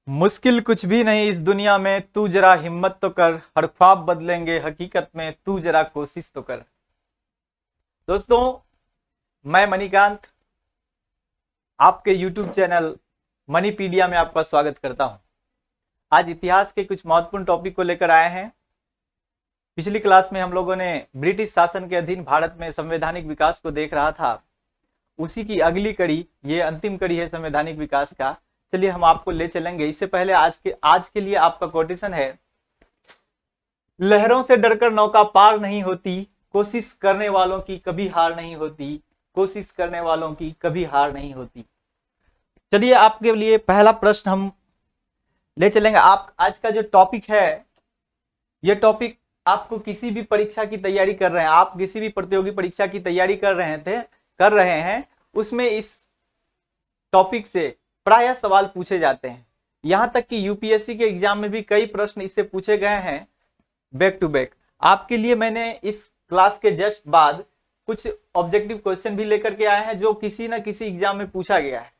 मुश्किल कुछ भी नहीं इस दुनिया में, तू जरा हिम्मत तो कर, हर ख्वाब बदलेंगे हकीकत में, तू जरा कोशिश तो कर। दोस्तों, मैं मणिकांत आपके YouTube चैनल मनीपीडिया में आपका स्वागत करता हूं। आज इतिहास के कुछ महत्वपूर्ण टॉपिक को लेकर आए हैं। पिछली क्लास में हम लोगों ने ब्रिटिश शासन के अधीन भारत में संवैधानिक विकास को देख रहा था। उसी की अगली कड़ी, ये अंतिम कड़ी है संवैधानिक विकास का। चलिए हम आपको ले चलेंगे। इससे पहले आज के लिए आपका कोटेशन है, लहरों से डरकर नौका पार नहीं होती, कोशिश करने वालों की कभी हार नहीं होती, कोशिश करने वालों की कभी हार नहीं होती। चलिए आपके लिए पहला प्रश्न हम ले चलेंगे। आप आज का जो टॉपिक है, यह टॉपिक आपको किसी भी परीक्षा की तैयारी कर रहे हैं, आप किसी भी प्रतियोगी परीक्षा की तैयारी कर रहे हैं, उसमें इस टॉपिक से प्रायः सवाल पूछे जाते हैं। यहां तक कि यूपीएससी के एग्जाम में भी कई प्रश्न इससे पूछे गए हैं बैक टू बैक। आपके लिए मैंने इस क्लास के जस्ट बाद कुछ ऑब्जेक्टिव क्वेश्चन भी लेकर के आए हैं जो किसी ना किसी एग्जाम में पूछा गया है।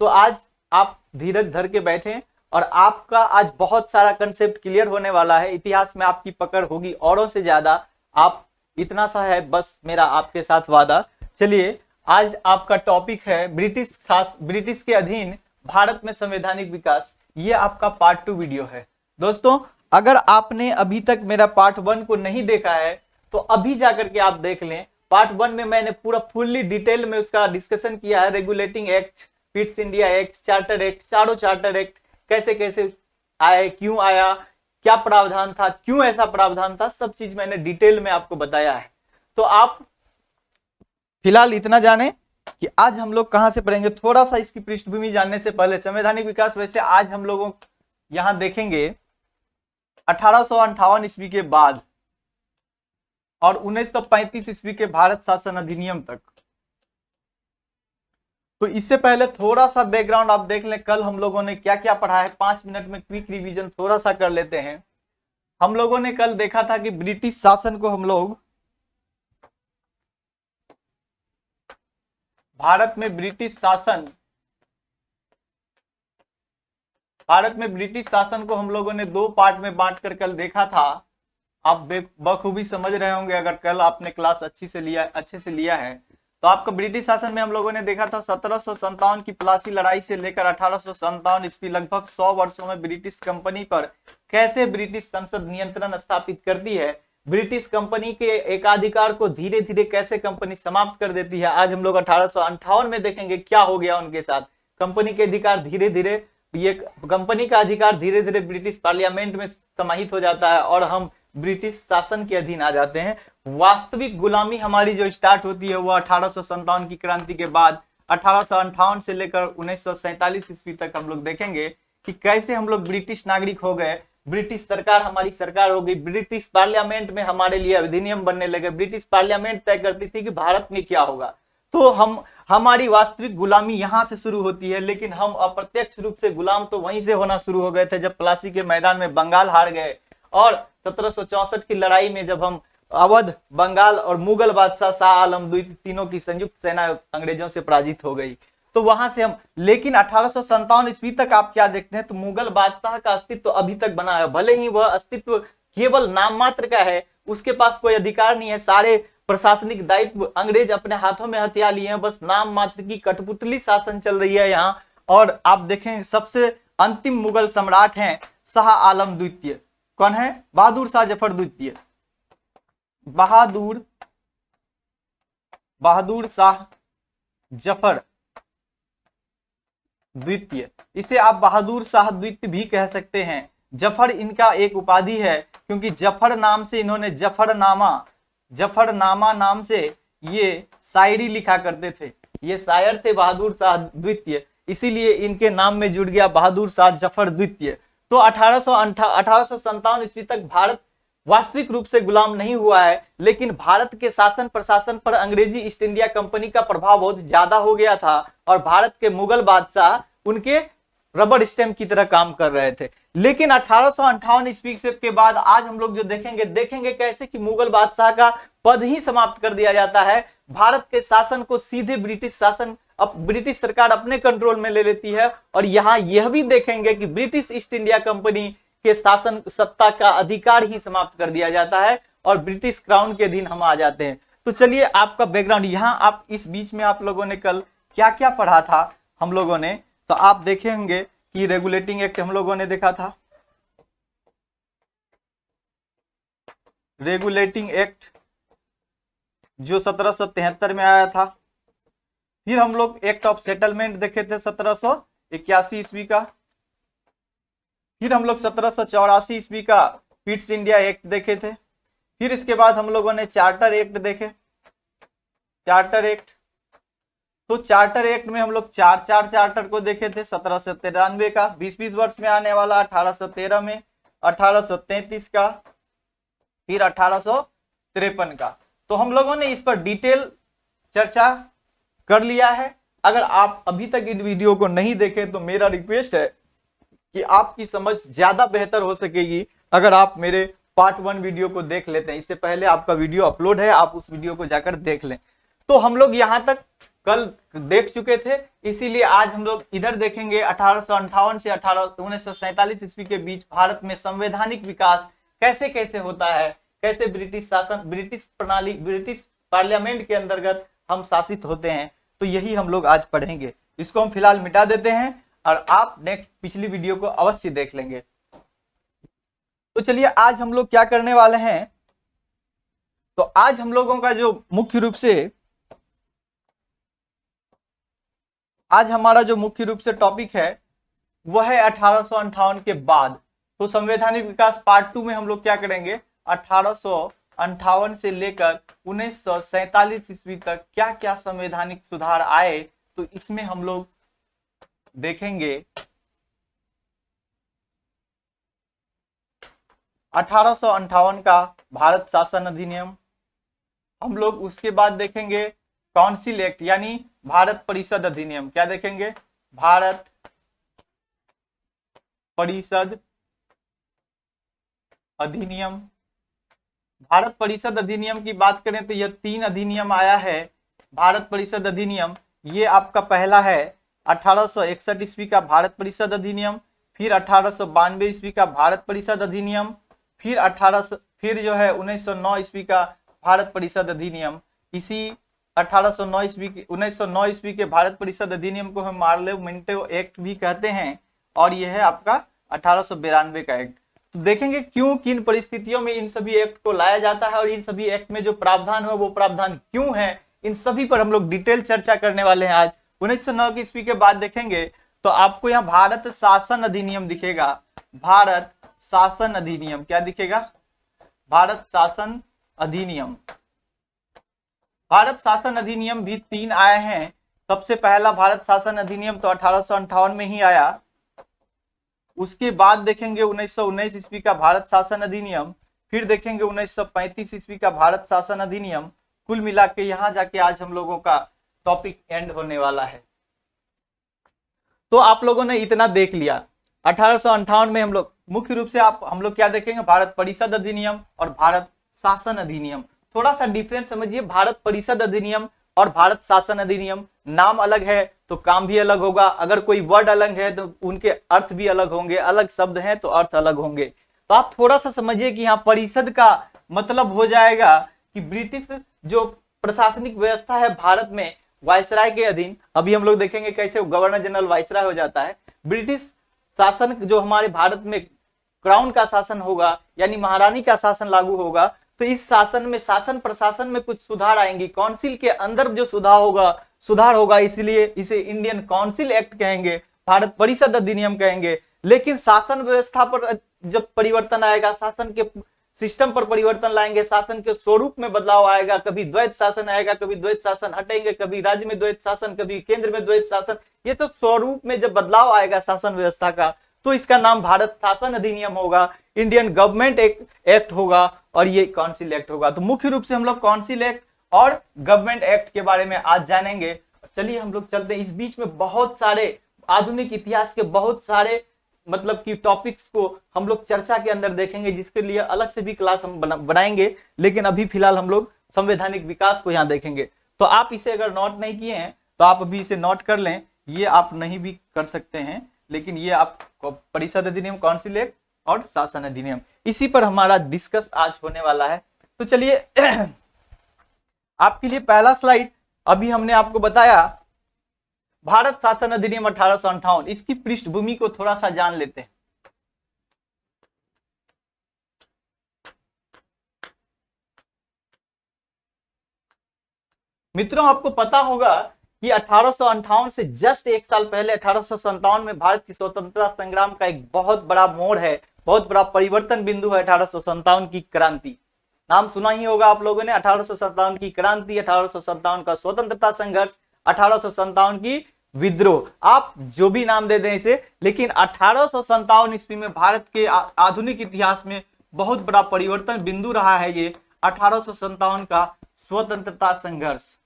तो आज आप धीरज धर के बैठें और आपका आज बहुत सारा कंसेप्ट क्लियर होने वाला है। इतिहास में आपकी पकड़ होगी औरों से ज्यादा। आप इतना सा है बस मेरा आपके साथ वादा। चलिए, आज आपका टॉपिक है ब्रिटिश के अधीन भारत में संवैधानिक विकास। ये आपका पार्ट 2 वीडियो है। दोस्तों, अगर आपने अभी तक मेरा पार्ट 1 को नहीं देखा है तो अभी जाकर के आप देख लें। पार्ट 1 में मैंने पूरा फुल्ली डिटेल में उसका डिस्कशन किया है। Regulating act, fits India act, charter act, चारों चार्टर एक्ट कैसे कैसे आए, क्यों आया, क्या प्रावधान था, क्यों ऐसा प्रावधान था, सब चीज मैंने डिटेल में आपको बताया है। तो आप फिलहाल इतना जाने कि आज हम लोग कहां से पढ़ेंगे। थोड़ा सा इसकी पृष्ठभूमि जानने से पहले, संवैधानिक विकास वैसे आज हम लोगों यहां देखेंगे 1858 ईस्वी के बाद और 1935 ईस्वी के भारत शासन अधिनियम तक। तो इससे पहले थोड़ा सा बैकग्राउंड आप देख लें, कल हम लोगों ने क्या क्या पढ़ा है। 5 मिनट में क्विक रिवीजन थोड़ा सा कर लेते हैं। हम लोगों ने कल देखा था कि ब्रिटिश शासन को हम लोग भारत में ब्रिटिश शासन को हम लोगों ने 2 पार्ट में बांट कर कल देखा था। आप बखूबी समझ रहे होंगे अगर कल आपने क्लास अच्छे से लिया है। तो आपका ब्रिटिश शासन में हम लोगों ने देखा था 1757 की प्लासी लड़ाई से लेकर 1857 ईस्वी, लगभग 100 वर्षों में ब्रिटिश कंपनी पर कैसे ब्रिटिश संसद नियंत्रण स्थापित करती है, ब्रिटिश कंपनी के एकाधिकार को धीरे धीरे कैसे कंपनी समाप्त कर देती है। आज हम लोग 1858 में देखेंगे क्या हो गया उनके साथ। कंपनी के अधिकार धीरे धीरे, ये कंपनी का अधिकार धीरे धीरे ब्रिटिश पार्लियामेंट में समाहित हो जाता है और हम ब्रिटिश शासन के अधीन आ जाते हैं। वास्तविक गुलामी हमारी जो स्टार्ट होती है वो 1857 की क्रांति के बाद 1858 से लेकर 1947 ईस्वी तक हम लोग देखेंगे कि कैसे हम लोग ब्रिटिश नागरिक हो गए, ब्रिटिश सरकार हमारी सरकार हो गई, ब्रिटिश पार्लियामेंट में हमारे लिए अधिनियम बनने लगे, ब्रिटिश पार्लियामेंट तय करती थी कि भारत में क्या होगा। तो हमारी वास्तविक गुलामी यहां से शुरू होती है, लेकिन हम अप्रत्यक्ष रूप से गुलाम तो वहीं से होना शुरू हो गए थे जब प्लासी के मैदान में बंगाल हार गए और 1764 की लड़ाई में जब हम अवध, बंगाल और मुगल बादशाह शाह आलम द्वितीय तीनों की संयुक्त सेना अंग्रेजों से पराजित हो गई। तो वहां से हम, लेकिन 1857 ईस्वी तक आप क्या देखते हैं तो मुगल बादशाह का अस्तित्व अभी तक बना है। भले ही वह अस्तित्व केवल नाम मात्र का है, उसके पास कोई अधिकार नहीं है, सारे प्रशासनिक दायित्व अंग्रेज अपने हाथों में हथिया लिए हैं, बस नाम मात्र की कठपुतली शासन चल रही है यहाँ। और आप देखें सबसे अंतिम मुगल सम्राट हैं शाह आलम द्वितीय। कौन है? बहादुर शाह जफर द्वितीय। बहादुर शाह जफर द्वितीय, इसे आप बहादुर शाह द्वितीय भी कह सकते हैं। जफर इनका एक उपाधि है क्योंकि जफर नाम से इन्होंने जफरनामा नाम से ये शायरी लिखा करते थे। ये शायर थे बहादुर शाह द्वितीय, इसीलिए इनके नाम में जुड़ गया बहादुर शाह जफर द्वितीय। तो 1857 ईस्वी तक भारत वास्तविक रूप से गुलाम नहीं हुआ है, लेकिन भारत के शासन प्रशासन पर अंग्रेजी ईस्ट इंडिया कंपनी का प्रभाव बहुत ज्यादा हो गया था और भारत के मुगल बादशाह उनके रबर स्टैम्प की तरह काम कर रहे थे। लेकिन 1858 ईस्वी के बाद आज हम लोग जो देखेंगे कैसे कि मुगल बादशाह का पद ही समाप्त कर दिया जाता है। भारत के शासन को सीधे ब्रिटिश शासन अब ब्रिटिश सरकार अपने कंट्रोल में ले लेती है। और यहाँ यह भी देखेंगे कि ब्रिटिश ईस्ट इंडिया कंपनी के शासन सत्ता का अधिकार ही समाप्त कर दिया जाता है और ब्रिटिश क्राउन के अधीन हम आ जाते हैं। तो चलिए आपका बैकग्राउंड यहाँ, आप इस बीच में आप लोगों ने कल क्या क्या पढ़ा था हम लोगों ने, तो आप देखेंगे कि रेगुलेटिंग एक्ट हम लोगों ने देखा था, रेगुलेटिंग एक्ट जो 1773 में आया था। फिर हम लोग एक्ट ऑफ सेटलमेंट देखे थे 1781 ईस्वी का। फिर हम लोग 1784 ईस्वी का पिट्स इंडिया एक्ट देखे थे। फिर इसके बाद हम लोगों ने चार्टर एक्ट देखे, चार्टर एक्ट। तो चार्टर एक्ट में हम लोग चार चार्टर को देखे थे। 1793 का 20-20 वर्ष में आने वाला, 1813 में, 1833 का, फिर 1853 का। तो हम लोगों ने इस पर डिटेल चर्चा कर लिया है। अगर आप अभी तक इन वीडियो को नहीं देखे तो मेरा रिक्वेस्ट है कि आपकी समझ ज्यादा बेहतर हो सकेगी अगर आप मेरे पार्ट 1 वीडियो को देख लेते हैं। इससे पहले आपका वीडियो अपलोड है, आप उस वीडियो को जाकर देख लें। तो हम लोग यहाँ तक कल देख चुके थे, इसीलिए आज हम लोग इधर देखेंगे 1858 से 1947 ईस्वी के बीच भारत में संवैधानिक विकास कैसे कैसे होता है, कैसे ब्रिटिश शासन, ब्रिटिश प्रणाली, ब्रिटिश पार्लियामेंट के अंतर्गत हम शासित होते हैं। तो यही हम लोग आज पढ़ेंगे। इसको हम फिलहाल मिटा देते हैं और आप नेक्स्ट पिछली वीडियो को अवश्य देख लेंगे। तो चलिए आज हम लोग क्या करने वाले हैं, तो आज हम लोगों का जो मुख्य रूप से, आज हमारा जो मुख्य रूप से टॉपिक है वह है 1858 के बाद। तो संवैधानिक विकास पार्ट 2 में हम लोग क्या करेंगे, 1858 से लेकर 1947 ईस्वी तक क्या क्या संवैधानिक सुधार आए, तो इसमें हम लोग देखेंगे 1858 का भारत शासन अधिनियम। हम लोग उसके बाद देखेंगे काउंसिल एक्ट यानी भारत परिषद अधिनियम। क्या देखेंगे, भारत परिषद अधिनियम। भारत परिषद अधिनियम की बात करें तो यह 3 अधिनियम आया है। भारत परिषद अधिनियम ये आपका पहला है 1861 ईस्वी का भारत परिषद अधिनियम, फिर 1892 ईस्वी का भारत परिषद अधिनियम, फिर जो है 1909 ईस्वी का भारत परिषद अधिनियम। इसी 1909 ईस्वी के भारत परिषद अधिनियम को हम पार्लियामेंटो एक्ट भी कहते हैं और यह है आपका 1892 का एक्ट। तो देखेंगे क्यों, किन परिस्थितियों में इन सभी एक्ट को लाया जाता है और इन सभी एक्ट में जो प्रावधान है वो प्रावधान क्यों है, इन सभी पर हम लोग डिटेल चर्चा करने वाले हैं आज। 1909 की ईस्वी के बाद देखेंगे तो आपको यहाँ भारत शासन अधिनियम दिखेगा, भारत शासन अधिनियम। क्या दिखेगा, भारत शासन अधिनियम। भारत शासन अधिनियम भी 3 आए हैं। सबसे पहला भारत शासन अधिनियम तो 1858 में ही आया। उसके बाद देखेंगे 1919 ईस्वी का भारत शासन अधिनियम, फिर देखेंगे 1935 ईस्वी का भारत शासन अधिनियम। कुल मिला के यहाँ जाके आज हम लोगों का टॉपिक एंड होने वाला है। तो आप लोगों ने इतना देख लिया। 1858 में हम लोग मुख्य रूप से हम लोग क्या देखेंगे, भारत परिषद अधिनियम और भारत शासन अधिनियम। थोड़ा सा डिफरेंस समझिए, भारत परिषद अधिनियम और भारत शासन अधिनियम, नाम अलग है तो काम भी अलग होगा। अगर कोई वर्ड अलग है तो उनके अर्थ भी अलग होंगे, अलग शब्द हैं तो अर्थ अलग होंगे। तो आप थोड़ा सा समझिए कि यहाँ परिषद का मतलब हो जाएगा कि ब्रिटिश जो प्रशासनिक व्यवस्था है भारत में वायसराय के अधीन। अभी हम लोग देखेंगे कैसे गवर्नर जनरल वायसराय हो जाता है। ब्रिटिश शासन जो हमारे भारत में क्राउन का शासन होगा यानी महारानी का शासन लागू होगा, तो इस शासन में, शासन प्रशासन में कुछ सुधार आएंगे। काउंसिल के अंदर जो सुधार होगा इसलिए इसे इंडियन काउंसिल एक्ट कहेंगे, भारत परिषद अधिनियम कहेंगे। लेकिन शासन व्यवस्था पर जब परिवर्तन आएगा, शासन के सिस्टम पर परिवर्तन लाएंगे, शासन के स्वरूप में बदलाव आएगा। कभी द्वैत शासन आएगा, कभी द्वैत शासन हटेंगे, कभी राज्य में द्वैत शासन, कभी केंद्र में द्वैत शासन। ये सब स्वरूप में जब बदलाव आएगा शासन व्यवस्था का, तो इसका नाम भारत शासन अधिनियम होगा, इंडियन गवर्नमेंट एक्ट होगा और ये काउंसिल एक्ट होगा। तो मुख्य रूप से हम लोग काउंसिल एक्ट और गवर्नमेंट एक्ट के बारे में आज जानेंगे। चलिए हम लोग चलते हैं। इस बीच में बहुत सारे आधुनिक इतिहास के बहुत सारे मतलब कि टॉपिक्स को हम लोग चर्चा के अंदर देखेंगे, जिसके लिए अलग से भी क्लास हम बनाएंगे। लेकिन अभी फिलहाल हम लोग संवैधानिक विकास को यहाँ देखेंगे। तो आप इसे अगर नोट नहीं किए हैं तो आप अभी इसे नोट कर लें, ये आप नहीं भी कर सकते हैं, लेकिन ये आप परिषद अधिनियम, काउंसिल एक्ट और शासन अधिनियम, इसी पर हमारा डिस्कस आज होने वाला है। तो चलिए आपके लिए पहला स्लाइड, अभी हमने आपको बताया भारत शासन अधिनियम 1858, इसकी पृष्ठभूमि को थोड़ा सा जान लेते हैं। मित्रों, आपको पता होगा कि 1858 से जस्ट एक साल पहले 1857 में भारत की स्वतंत्रता संग्राम का एक बहुत बड़ा मोड़ है, बहुत बड़ा परिवर्तन बिंदु है 1857 की क्रांति। नाम सुना ही होगा आप लोगों ने, 1857 की क्रांति, 1857 का स्वतंत्रता संघर्ष, 1857 की विद्रोह, आप जो भी नाम दे दें इसे, लेकिन 1857 ईस्वी में भारत के आधुनिक इतिहास में बहुत बड़ा परिवर्तन बिंदु रहा है ये 1857 का स्वतंत्रता संघर्ष।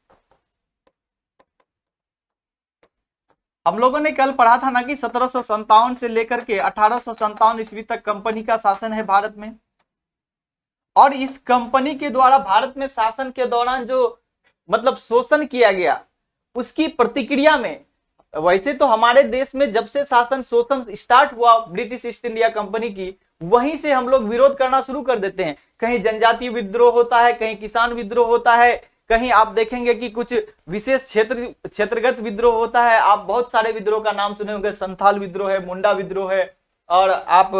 हम लोगों ने कल पढ़ा था ना कि 1757 से लेकर के 1857 ईस्वी तक कंपनी का शासन है भारत में, और इस कंपनी के द्वारा भारत में शासन के दौरान जो मतलब शोषण किया गया, उसकी प्रतिक्रिया में, वैसे तो हमारे देश में जब से शासन शोषण स्टार्ट हुआ ब्रिटिश ईस्ट इंडिया कंपनी की, वहीं से हम लोग विरोध करना शुरू कर देते हैं। कहीं जनजातीय विद्रोह होता है, कहीं किसान विद्रोह होता है, कहीं आप देखेंगे कि कुछ विशेष क्षेत्रगत विद्रोह होता है। आप बहुत सारे विद्रोह का नाम सुने होंगे, संथाल विद्रोह है, मुंडा विद्रोह है, और आप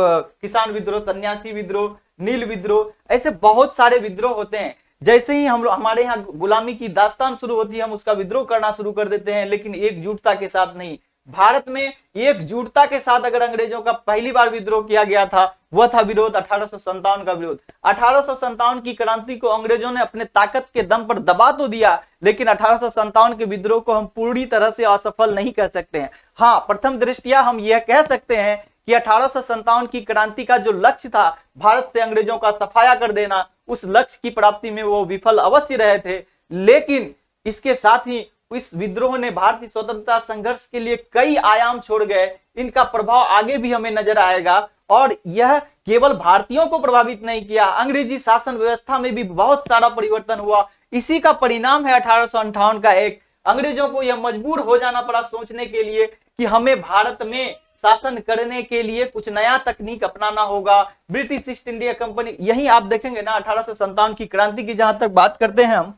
किसान विद्रोह, सन्यासी विद्रोह, नील विद्रोह, ऐसे बहुत सारे विद्रोह होते हैं। जैसे ही हम लोग, हमारे यहाँ गुलामी की दास्तान शुरू होती है, हम उसका विद्रोह करना शुरू कर देते हैं, लेकिन एकजुटता के साथ नहीं। भारत में एकजुटता के साथ अगर अंग्रेजों का पहली बार विद्रोह किया गया था, वह था विरोध 1857 का विरोध। 1857 की क्रांति को अंग्रेजों ने अपने ताकत के दम पर दबा तो दिया, लेकिन 1857 के विद्रोह को हम पूरी तरह से असफल नहीं कह सकते हैं। हाँ, प्रथम दृष्टिया हम यह कह सकते हैं कि 1857 की क्रांति का जो लक्ष्य था भारत से अंग्रेजों का सफाया कर देना, उस लक्ष्य की प्राप्ति में वो विफल अवश्य रहे थे। लेकिन इसके साथ ही इस विद्रोह ने भारतीय स्वतंत्रता संघर्ष के लिए कई आयाम छोड़ गए। इनका प्रभाव आगे भी हमें नजर आएगा, और यह केवल भारतीयों को प्रभावित नहीं किया, अंग्रेजी शासन व्यवस्था में भी बहुत सारा परिवर्तन हुआ। इसी का परिणाम है 1858 का एक, अंग्रेजों को यह मजबूर हो जाना पड़ा सोचने के लिए कि हमें भारत में शासन करने के लिए कुछ नया तकनीक अपनाना होगा। ब्रिटिश ईस्ट इंडिया कंपनी, यही आप देखेंगे ना 1857 की क्रांति की जहां तक बात करते हैं हम,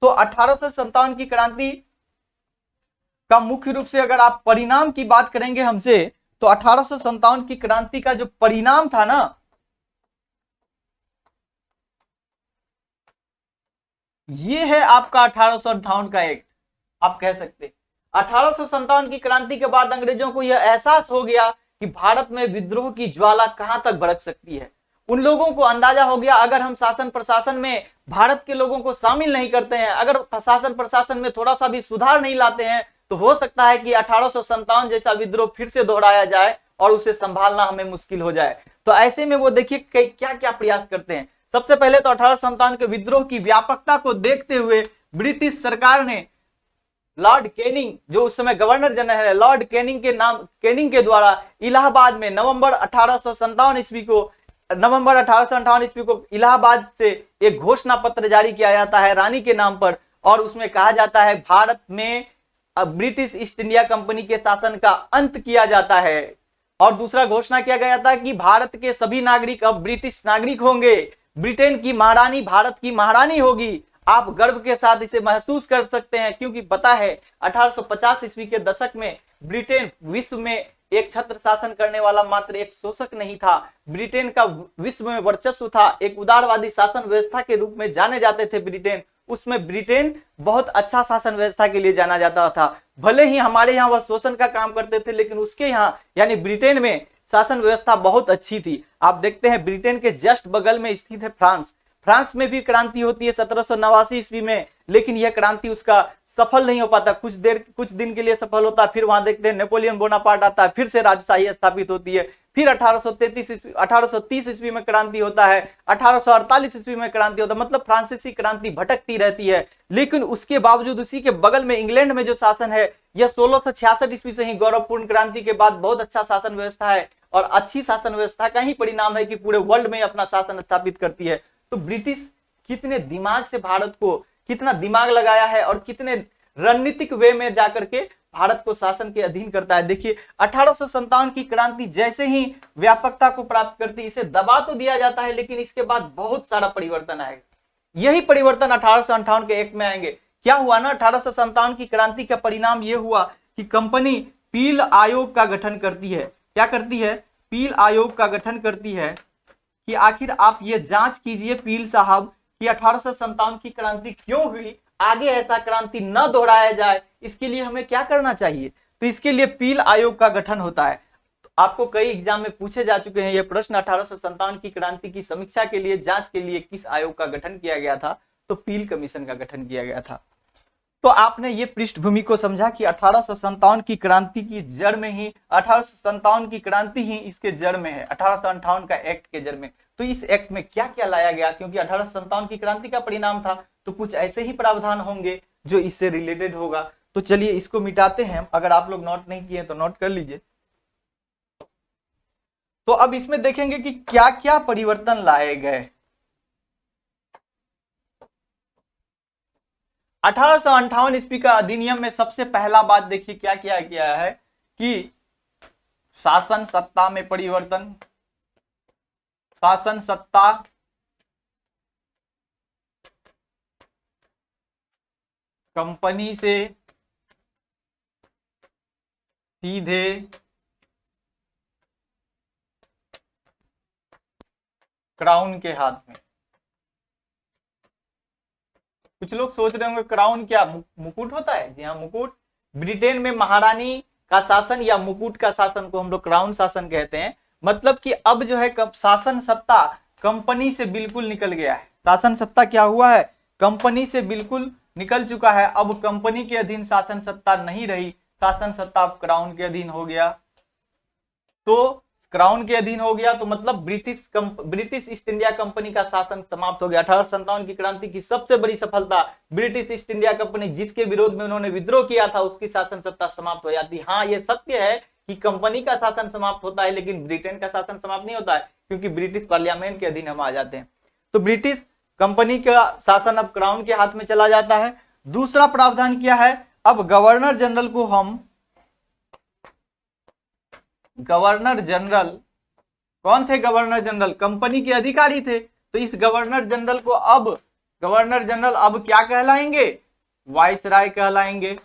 तो 1857 की क्रांति का मुख्य रूप से अगर आप परिणाम की बात करेंगे हमसे, तो 1857 की क्रांति का जो परिणाम था ना, ये है आपका 1858 का एक्ट। आप कह सकते 1857 की क्रांति के बाद अंग्रेजों को यह एहसास हो गया कि भारत में विद्रोह की ज्वाला कहां तक भड़क सकती है। उन लोगों को अंदाजा हो गया, अगर हम शासन प्रशासन में भारत के लोगों को शामिल नहीं करते हैं, अगर शासन प्रशासन में थोड़ा सा भी सुधार नहीं लाते हैं, तो हो सकता है कि 1857 जैसा विद्रोह फिर से दोहराया जाए और उसे संभालना हमें मुश्किल हो जाए। तो ऐसे में वो देखिए क्या क्या प्रयास करते हैं। सबसे पहले तो 1857 के विद्रोह की व्यापकता को देखते हुए ब्रिटिश सरकार ने लॉर्ड कैनिंग, जो उस समय गवर्नर जनरल है, लॉर्ड कैनिंग के द्वारा इलाहाबाद में नवंबर 1857 ईस्वी को इलाहाबाद से एक घोषणा पत्र जारी किया जाता है रानी के नाम पर, और उसमें कहा जाता है भारत में ब्रिटिश ईस्ट इंडिया कंपनी के शासन का अंत किया जाता है। और दूसरा घोषणा किया गया था कि भारत के सभी नागरिक अब ब्रिटिश नागरिक होंगे, ब्रिटेन की महारानी भारत की महारानी होगी। आप गर्व के साथ इसे महसूस कर सकते हैं, क्योंकि पता है 1850 ईस्वी के दशक में ब्रिटेन विश्व में एक छत्र शासन करने वाला मात्र एक शोषक नहीं था, ब्रिटेन का विश्व में वर्चस्व था, एक उदारवादी शासन व्यवस्था के रूप में जाने जाते थे ब्रिटेन। उसमें ब्रिटेन बहुत अच्छा शासन व्यवस्था के लिए जाना जाता था। भले ही हमारे यहाँ वह शोषण का काम करते थे, लेकिन उसके यहाँ यानी ब्रिटेन में शासन व्यवस्था बहुत अच्छी थी। आप देखते हैं ब्रिटेन के जस्ट बगल में स्थित है फ्रांस। फ्रांस में भी क्रांति होती है 1789 ईस्वी में, लेकिन यह क्रांति उसका सफल नहीं हो पाता। कुछ दिन के लिए सफल होता है, फिर वहां देखते हैं नेपोलियन बोनापार्ट आता है, फिर से राजशाही स्थापित होती है। फिर 1830 ईस्वी में क्रांति होता है, 1848 ईस्वी में क्रांति होता है। मतलब फ्रांसीसी क्रांति भटकती रहती है। लेकिन उसके बावजूद उसी के बगल में इंग्लैंड में जो शासन है, यह 1666 ईस्वी से ही गौरवपूर्ण क्रांति के बाद बहुत अच्छा शासन व्यवस्था है, और अच्छी शासन व्यवस्था का ही परिणाम है कि पूरे वर्ल्ड में अपना शासन स्थापित करती है। तो ब्रिटिश कितने दिमाग से भारत को, कितना दिमाग लगाया है और कितने रणनीतिक वे में जाकर के भारत को शासन के अधीन करता है। देखिए 1857 की क्रांति जैसे ही व्यापकता को प्राप्त करती, इसे दबा तो दिया जाता है, लेकिन इसके बाद बहुत सारा परिवर्तन आएगा। यही परिवर्तन 1858 के एक्ट में आएंगे। क्या हुआ ना, 1857 की क्रांति का परिणाम यह हुआ कि कंपनी पील आयोग का गठन करती है। क्या करती है? पील आयोग का गठन करती है कि आखिर आप ये जांच कीजिए पील साहब कि 1857 की क्रांति क्यों हुई, आगे ऐसा क्रांति न दोहराया जाए, इसके लिए हमें क्या करना चाहिए। तो इसके लिए पील आयोग का गठन होता है। तो आपको कई एग्जाम में पूछे जा चुके हैं ये प्रश्न, 1857 की क्रांति की समीक्षा के लिए, जांच के लिए किस आयोग का गठन किया गया था? तो पील कमीशन का गठन किया गया था। तो आपने ये पृष्ठभूमि को समझा कि 1857 की क्रांति की जड़ में ही, 1857 की क्रांति ही इसके जड़ में है, 1858 का एक्ट के जड़ में। तो इस एक्ट में क्या क्या लाया गया, क्योंकि 1857 की क्रांति का परिणाम था, तो कुछ ऐसे ही प्रावधान होंगे जो इससे रिलेटेड होगा। तो चलिए इसको मिटाते हैं, अगर आप लोग नोट नहीं किए तो नोट कर लीजिए। तो अब इसमें देखेंगे कि क्या क्या परिवर्तन लाए गए। 1858 ईस्वी का अधिनियम में सबसे पहला बात देखिए क्या किया गया है कि शासन सत्ता में परिवर्तन। शासन सत्ता कंपनी से सीधे क्राउन के हाथ में। कुछ लोग सोच रहे होंगे क्राउन क्या मुकुट होता है? जी हाँ, मुकुट। ब्रिटेन में महारानी का शासन या मुकुट का शासन को हम लोग क्राउन शासन कहते हैं। मतलब कि अब जो है शासन सत्ता कंपनी से बिल्कुल निकल गया है। शासन सत्ता क्या हुआ है? कंपनी से बिल्कुल निकल चुका है। अब कंपनी के अधीन शासन सत्ता नहीं रही, शासन सत्ता अब क्राउन के अधीन हो गया। तो क्राउन के अधीन हो गया तो मतलब ब्रिटिश ईस्ट इंडिया कंपनी का शासन समाप्त हो गया। 1857 की क्रांति की सबसे बड़ी सफलता, ब्रिटिश ईस्ट इंडिया कंपनी जिसके विरोध में उन्होंने विद्रोह किया था, उसकी शासन सत्ता समाप्त हो जाती। हाँ, यह सत्य है कि कंपनी का शासन समाप्त होता है, लेकिन ब्रिटेन का शासन समाप्त नहीं होता है, क्योंकि ब्रिटिश पार्लियामेंट के अधीन हम आ जाते हैं। तो ब्रिटिश कंपनी का शासन अब क्राउन के हाथ में चला जाता है। दूसरा प्रावधान क्या है? अब गवर्नर जनरल को हम, गवर्नर जनरल कौन थे? गवर्नर जनरल कंपनी के अधिकारी थे। तो इस गवर्नर जनरल को अब, गवर्नर जनरल अब क्या कहलाएंगे? वाइसराय कहलाएंगे।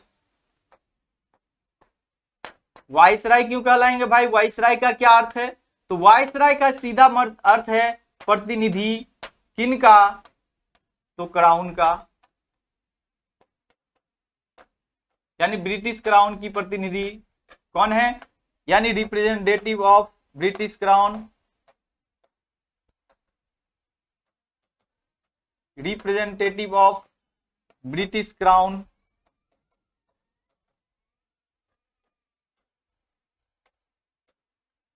वाइसराय क्यों कहलाएंगे भाई? वाइसराय का क्या अर्थ है? तो वाइसराय का सीधा अर्थ है प्रतिनिधि। किनका? तो क्राउन का, यानी ब्रिटिश क्राउन की प्रतिनिधि कौन है? यानी representative of British crown. Representative of British crown.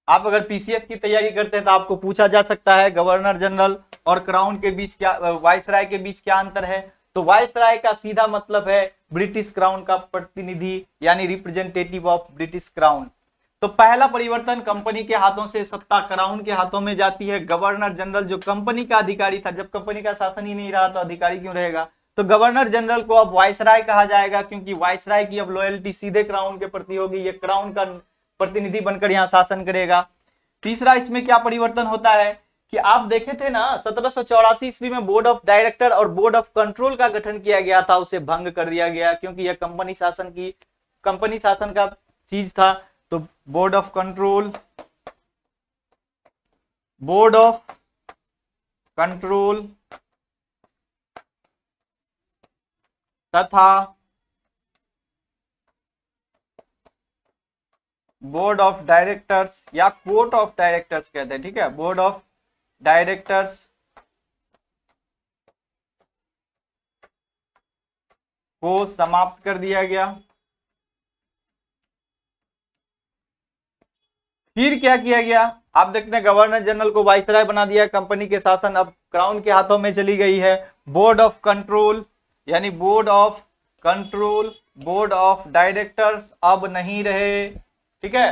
आप अगर पीसीएस की तैयारी करते हैं तो आपको पूछा जा सकता है गवर्नर जनरल और क्राउन के बीच क्या, वाइसराय के बीच क्या अंतर है? तो वाइसराय का सीधा मतलब है ब्रिटिश क्राउन का प्रतिनिधि, यानी रिप्रेजेंटेटिव ऑफ ब्रिटिश क्राउन। तो पहला परिवर्तन, कंपनी के हाथों से सत्ता क्राउन के हाथों में जाती है। गवर्नर जनरल जो कंपनी का अधिकारी था, जब कंपनी का शासन ही नहीं रहा तो अधिकारी क्यों रहेगा? तो गवर्नर जनरल को अब वाइसराय कहा जाएगा, क्योंकि वाइसराय की अब लॉयल्टी सीधे क्राउन के प्रति होगी। ये क्राउन का प्रतिनिधि बनकर यहाँ शासन करेगा। तीसरा इसमें क्या परिवर्तन होता है कि आप देखे थे ना 1784 ईस्वी में बोर्ड ऑफ डायरेक्टर और बोर्ड ऑफ कंट्रोल का गठन किया गया था, उसे भंग कर दिया गया, क्योंकि यह कंपनी शासन का चीज था। तो board of control, board of control तथा बोर्ड ऑफ डायरेक्टर्स या कोर्ट ऑफ डायरेक्टर्स कहते हैं, ठीक है, बोर्ड ऑफ डायरेक्टर्स को समाप्त कर दिया गया। फिर क्या किया गया? आप देखते हैं गवर्नर जनरल को वाइसराय बना दिया, कंपनी के शासन अब क्राउन के हाथों में चली गई है। बोर्ड ऑफ कंट्रोल यानी board of control, board of directors अब नहीं रहे, ठीक है।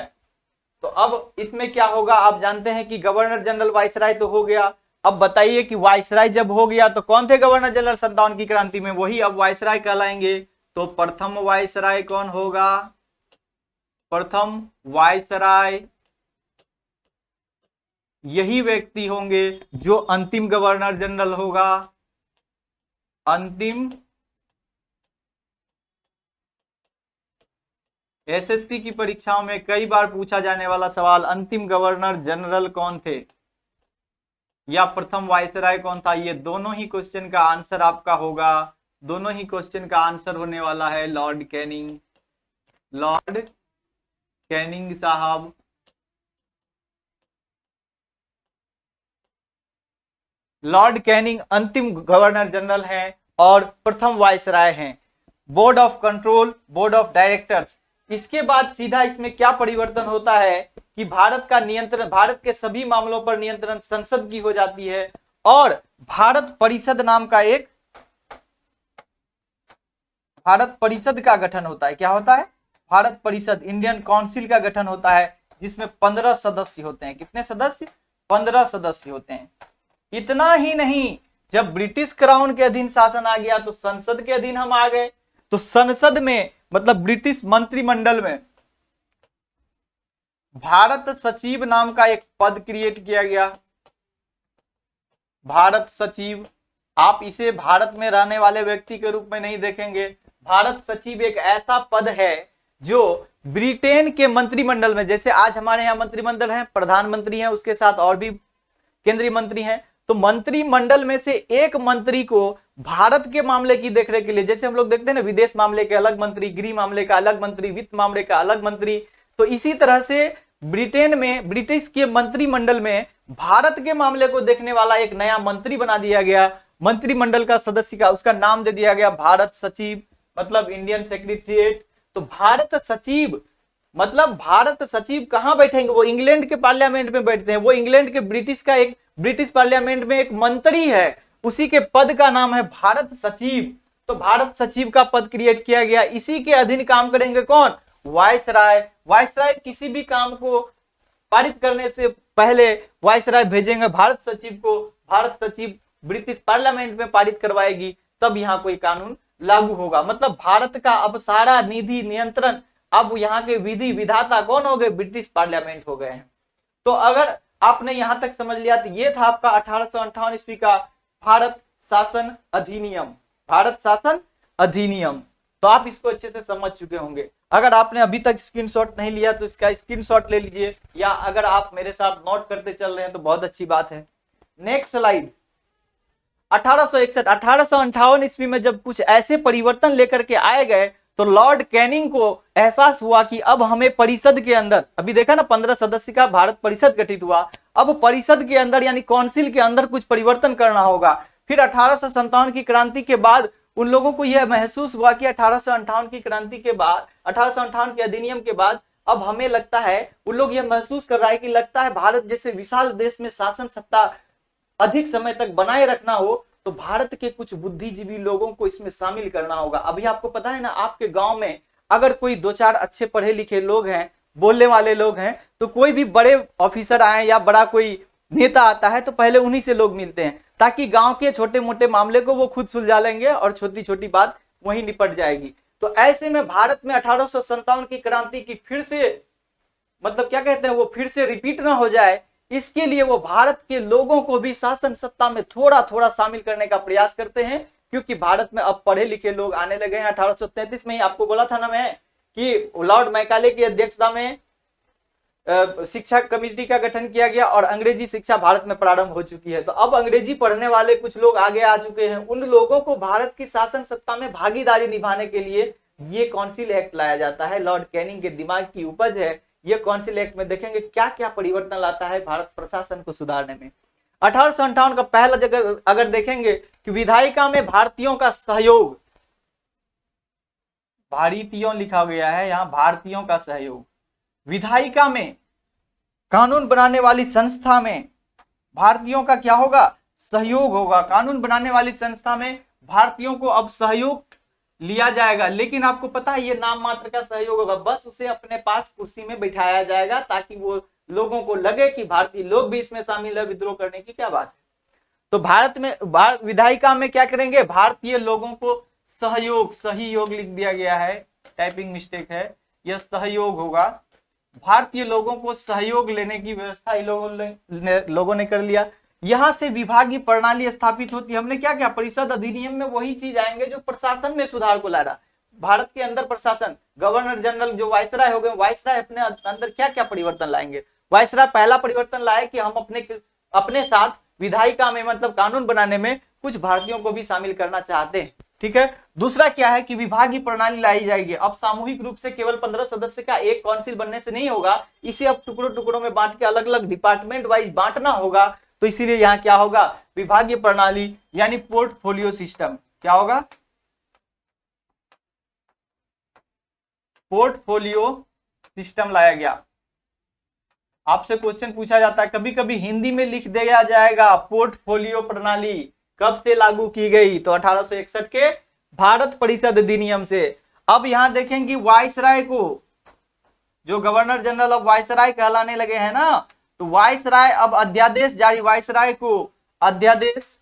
तो अब इसमें क्या होगा? आप जानते हैं कि गवर्नर जनरल वाइसराय तो हो गया। अब बताइए कि वाइसराय जब हो गया तो कौन थे गवर्नर जनरल 57 की क्रांति में? वही अब वाइसराय कहलाएंगे। तो प्रथम वायसराय कौन होगा? प्रथम वायसराय यही व्यक्ति होंगे जो अंतिम गवर्नर जनरल होगा। अंतिम एसएससी की परीक्षाओं में कई बार पूछा जाने वाला सवाल, अंतिम गवर्नर जनरल कौन थे या प्रथम वायसराय कौन था? ये दोनों ही क्वेश्चन का आंसर आपका होगा, दोनों ही क्वेश्चन का आंसर होने वाला है लॉर्ड कैनिंग। लॉर्ड कैनिंग साहब लॉर्ड कैनिंग अंतिम गवर्नर जनरल हैं और प्रथम वायसराय हैं। Board of control, board of directors, इसके बाद सीधा इसमें क्या परिवर्तन होता है कि भारत का नियंत्रण, भारत के सभी मामलों पर नियंत्रण संसद की हो जाती है और भारत परिषद नाम का एक भारत परिषद का गठन होता है। क्या होता है? भारत परिषद, इंडियन काउंसिल का गठन होता है जिसमें 15 सदस्य होते हैं। कितने सदस्य? 15 सदस्य होते हैं। इतना ही नहीं, जब ब्रिटिश क्राउन के अधीन शासन आ गया तो संसद के अधीन हम आ गए। तो संसद में मतलब ब्रिटिश मंत्रिमंडल में भारत सचिव नाम का एक पद क्रिएट किया गया। भारत सचिव, आप इसे भारत में रहने वाले व्यक्ति के रूप में नहीं देखेंगे। भारत सचिव एक ऐसा पद है जो ब्रिटेन के मंत्रिमंडल में, जैसे आज हमारे यहाँ मंत्रिमंडल है, प्रधानमंत्री हैं, उसके साथ और भी केंद्रीय मंत्री हैं, तो मंत्रिमंडल में से एक मंत्री को भारत के मामले की देखरेख के लिए, जैसे हम लोग देखते हैं ना विदेश मामले के अलग मंत्री, गृह मामले का अलग मंत्री, वित्त मामले का अलग मंत्री, तो इसी तरह से ब्रिटेन में ब्रिटिश के मंत्रिमंडल में भारत के मामले को देखने वाला एक नया मंत्री बना दिया गया। मंत्रिमंडल का सदस्य का उसका नाम दे दिया गया भारत सचिव, मतलब इंडियन सेक्रेटरीट। तो भारत सचिव मतलब भारत सचिव कहां बैठेंगे? वो इंग्लैंड के पार्लियामेंट में बैठते हैं। वो इंग्लैंड के ब्रिटिश पार्लियामेंट में एक मंत्री है, उसी के पद का नाम है भारत सचिव। तो भारत सचिव का पद क्रिएट किया गया। इसी के अधीन काम करेंगे कौन? वायसराय। वायसराय किसी भी काम को पारित करने से पहले वायसराय भेजेंगे भारत सचिव को, भारत सचिव ब्रिटिश पार्लियामेंट में पारित करवाएगी, तब यहाँ कोई कानून लागू होगा। मतलब भारत का अब सारा निधि नियंत्रण, अब यहाँ के विधि विधाता कौन हो गए? ब्रिटिश पार्लियामेंट हो गए हैं। तो अगर आपने यहां तक समझ लिया तो ये था आपका 1858 ईस्वी का भारत शासन अधिनियम। भारत शासन अधिनियम, तो आप इसको अच्छे से समझ चुके होंगे। अगर आपने अभी तक स्क्रीनशॉट नहीं लिया तो इसका स्क्रीनशॉट ले लीजिए, या अगर आप मेरे साथ नोट करते चल रहे हैं तो बहुत अच्छी बात है। Next slide. 1858 ईस्वी में जब कुछ ऐसे परिवर्तन लेकर के आए गए तो लॉर्ड कैनिंग को एहसास हुआ कि अब हमें परिषद के अंदर, अभी देखा ना 15 सदस्य का भारत परिषद गठित हुआ, अब परिषद के अंदर यानी काउंसिल के अंदर कुछ परिवर्तन करना होगा। फिर 1857 की क्रांति के बाद उन लोगों को यह महसूस हुआ कि 1858 की क्रांति के बाद, 1858 के अधिनियम के बाद अब हमें लगता है, उन लोग यह महसूस कर रहा है कि लगता है भारत जैसे विशाल देश में शासन सत्ता अधिक समय तक बनाए रखना हो तो भारत के कुछ बुद्धिजीवी लोगों को इसमें शामिल करना होगा। अभी आपको पता है ना, आपके गांव में अगर कोई 2-4 अच्छे पढ़े लिखे लोग हैं, बोलने वाले लोग हैं, तो कोई भी बड़े ऑफिसर आए या बड़ा कोई नेता आता है तो पहले उन्हीं से लोग मिलते हैं, ताकि गांव के छोटे मोटे मामले को वो खुद सुलझा लेंगे और छोटी छोटी बात वहीं निपट जाएगी। तो ऐसे में भारत में 1857 की क्रांति की फिर से, मतलब क्या कहते हैं, वो फिर से रिपीट ना हो जाए, इसके लिए वो भारत के लोगों को भी शासन सत्ता में थोड़ा थोड़ा शामिल करने का प्रयास करते हैं, क्योंकि भारत में अब पढ़े लिखे लोग आने लगे हैं। 1833 में ही आपको बोला था ना मैं कि लॉर्ड मैकाले की अध्यक्षता में शिक्षा कमेटी का गठन किया गया और अंग्रेजी शिक्षा भारत में प्रारंभ हो चुकी है। तो अब अंग्रेजी पढ़ने वाले कुछ लोग आगे आ चुके हैं। उन लोगों को भारत की शासन सत्ता में भागीदारी निभाने के लिए ये काउंसिल एक्ट लाया जाता है। लॉर्ड कैनिंग के दिमाग की उपज है ये काउंसिल एक्ट में। देखेंगे क्या क्या परिवर्तन लाता है भारत प्रशासन को सुधारने में। 1858 का पहला जगह अगर देखेंगे कि विधायिका में भारतीयों का सहयोग, भारतीयों लिखा गया है यहाँ, भारतीयों का सहयोग। विधायिका में, कानून बनाने वाली संस्था में भारतीयों का क्या होगा? सहयोग होगा। कानून बनाने वाली संस्था में भारतीयों को अब सहयोग लिया जाएगा, लेकिन आपको पता है ये नाम मात्र का सहयोग होगा, बस उसे अपने पास कुर्सी में बिठाया जाएगा ताकि वो लोगों को लगे कि भारतीय लोग भी इसमें शामिल है, विद्रोह करने की क्या बात है। तो भारत में विधायिका में क्या करेंगे? भारतीय लोगों को सहयोग, सही योग लिख दिया गया है, टाइपिंग मिस्टेक है, यह सहयोग होगा। भारतीय लोगों को सहयोग लेने की व्यवस्था लोगों ने कर लिया। यहां से विभागीय प्रणाली स्थापित होती है। हमने क्या क्या, परिषद अधिनियम में वही चीज आएंगे जो प्रशासन में सुधार को ला रहा। भारत के अंदर प्रशासन, गवर्नर जनरल जो वायसराय हो गए, वायसराय अपने अंदर क्या क्या परिवर्तन लाएंगे। वायसराय पहला परिवर्तन लाए कि हम अपने साथ विधायिका में, मतलब कानून बनाने में कुछ भारतीयों को भी शामिल करना चाहते हैं। ठीक है। दूसरा क्या है कि विभागीय प्रणाली लाई जाएगी। अब सामूहिक रूप से केवल 15 सदस्य का एक काउंसिल बनने से नहीं होगा, इसे अब टुकड़ों टुकड़ों में बांट के अलग अलग डिपार्टमेंट वाइज बांटना होगा। तो इसीलिए यहाँ क्या होगा, विभागीय प्रणाली यानी पोर्टफोलियो सिस्टम। क्या होगा, पोर्टफोलियो सिस्टम लाया गया। आपसे क्वेश्चन पूछा जाता है, कभी कभी हिंदी में लिख दिया जाएगा पोर्टफोलियो प्रणाली कब से लागू की गई, तो 1861 के भारत परिषद अधिनियम से। अब यहां देखेंगे वायसराय को, जो गवर्नर जनरल ऑफ वायसराय कहलाने लगे हैं ना, तो वायसराय अब अध्यादेश जारी, वायसराय को अध्यादेश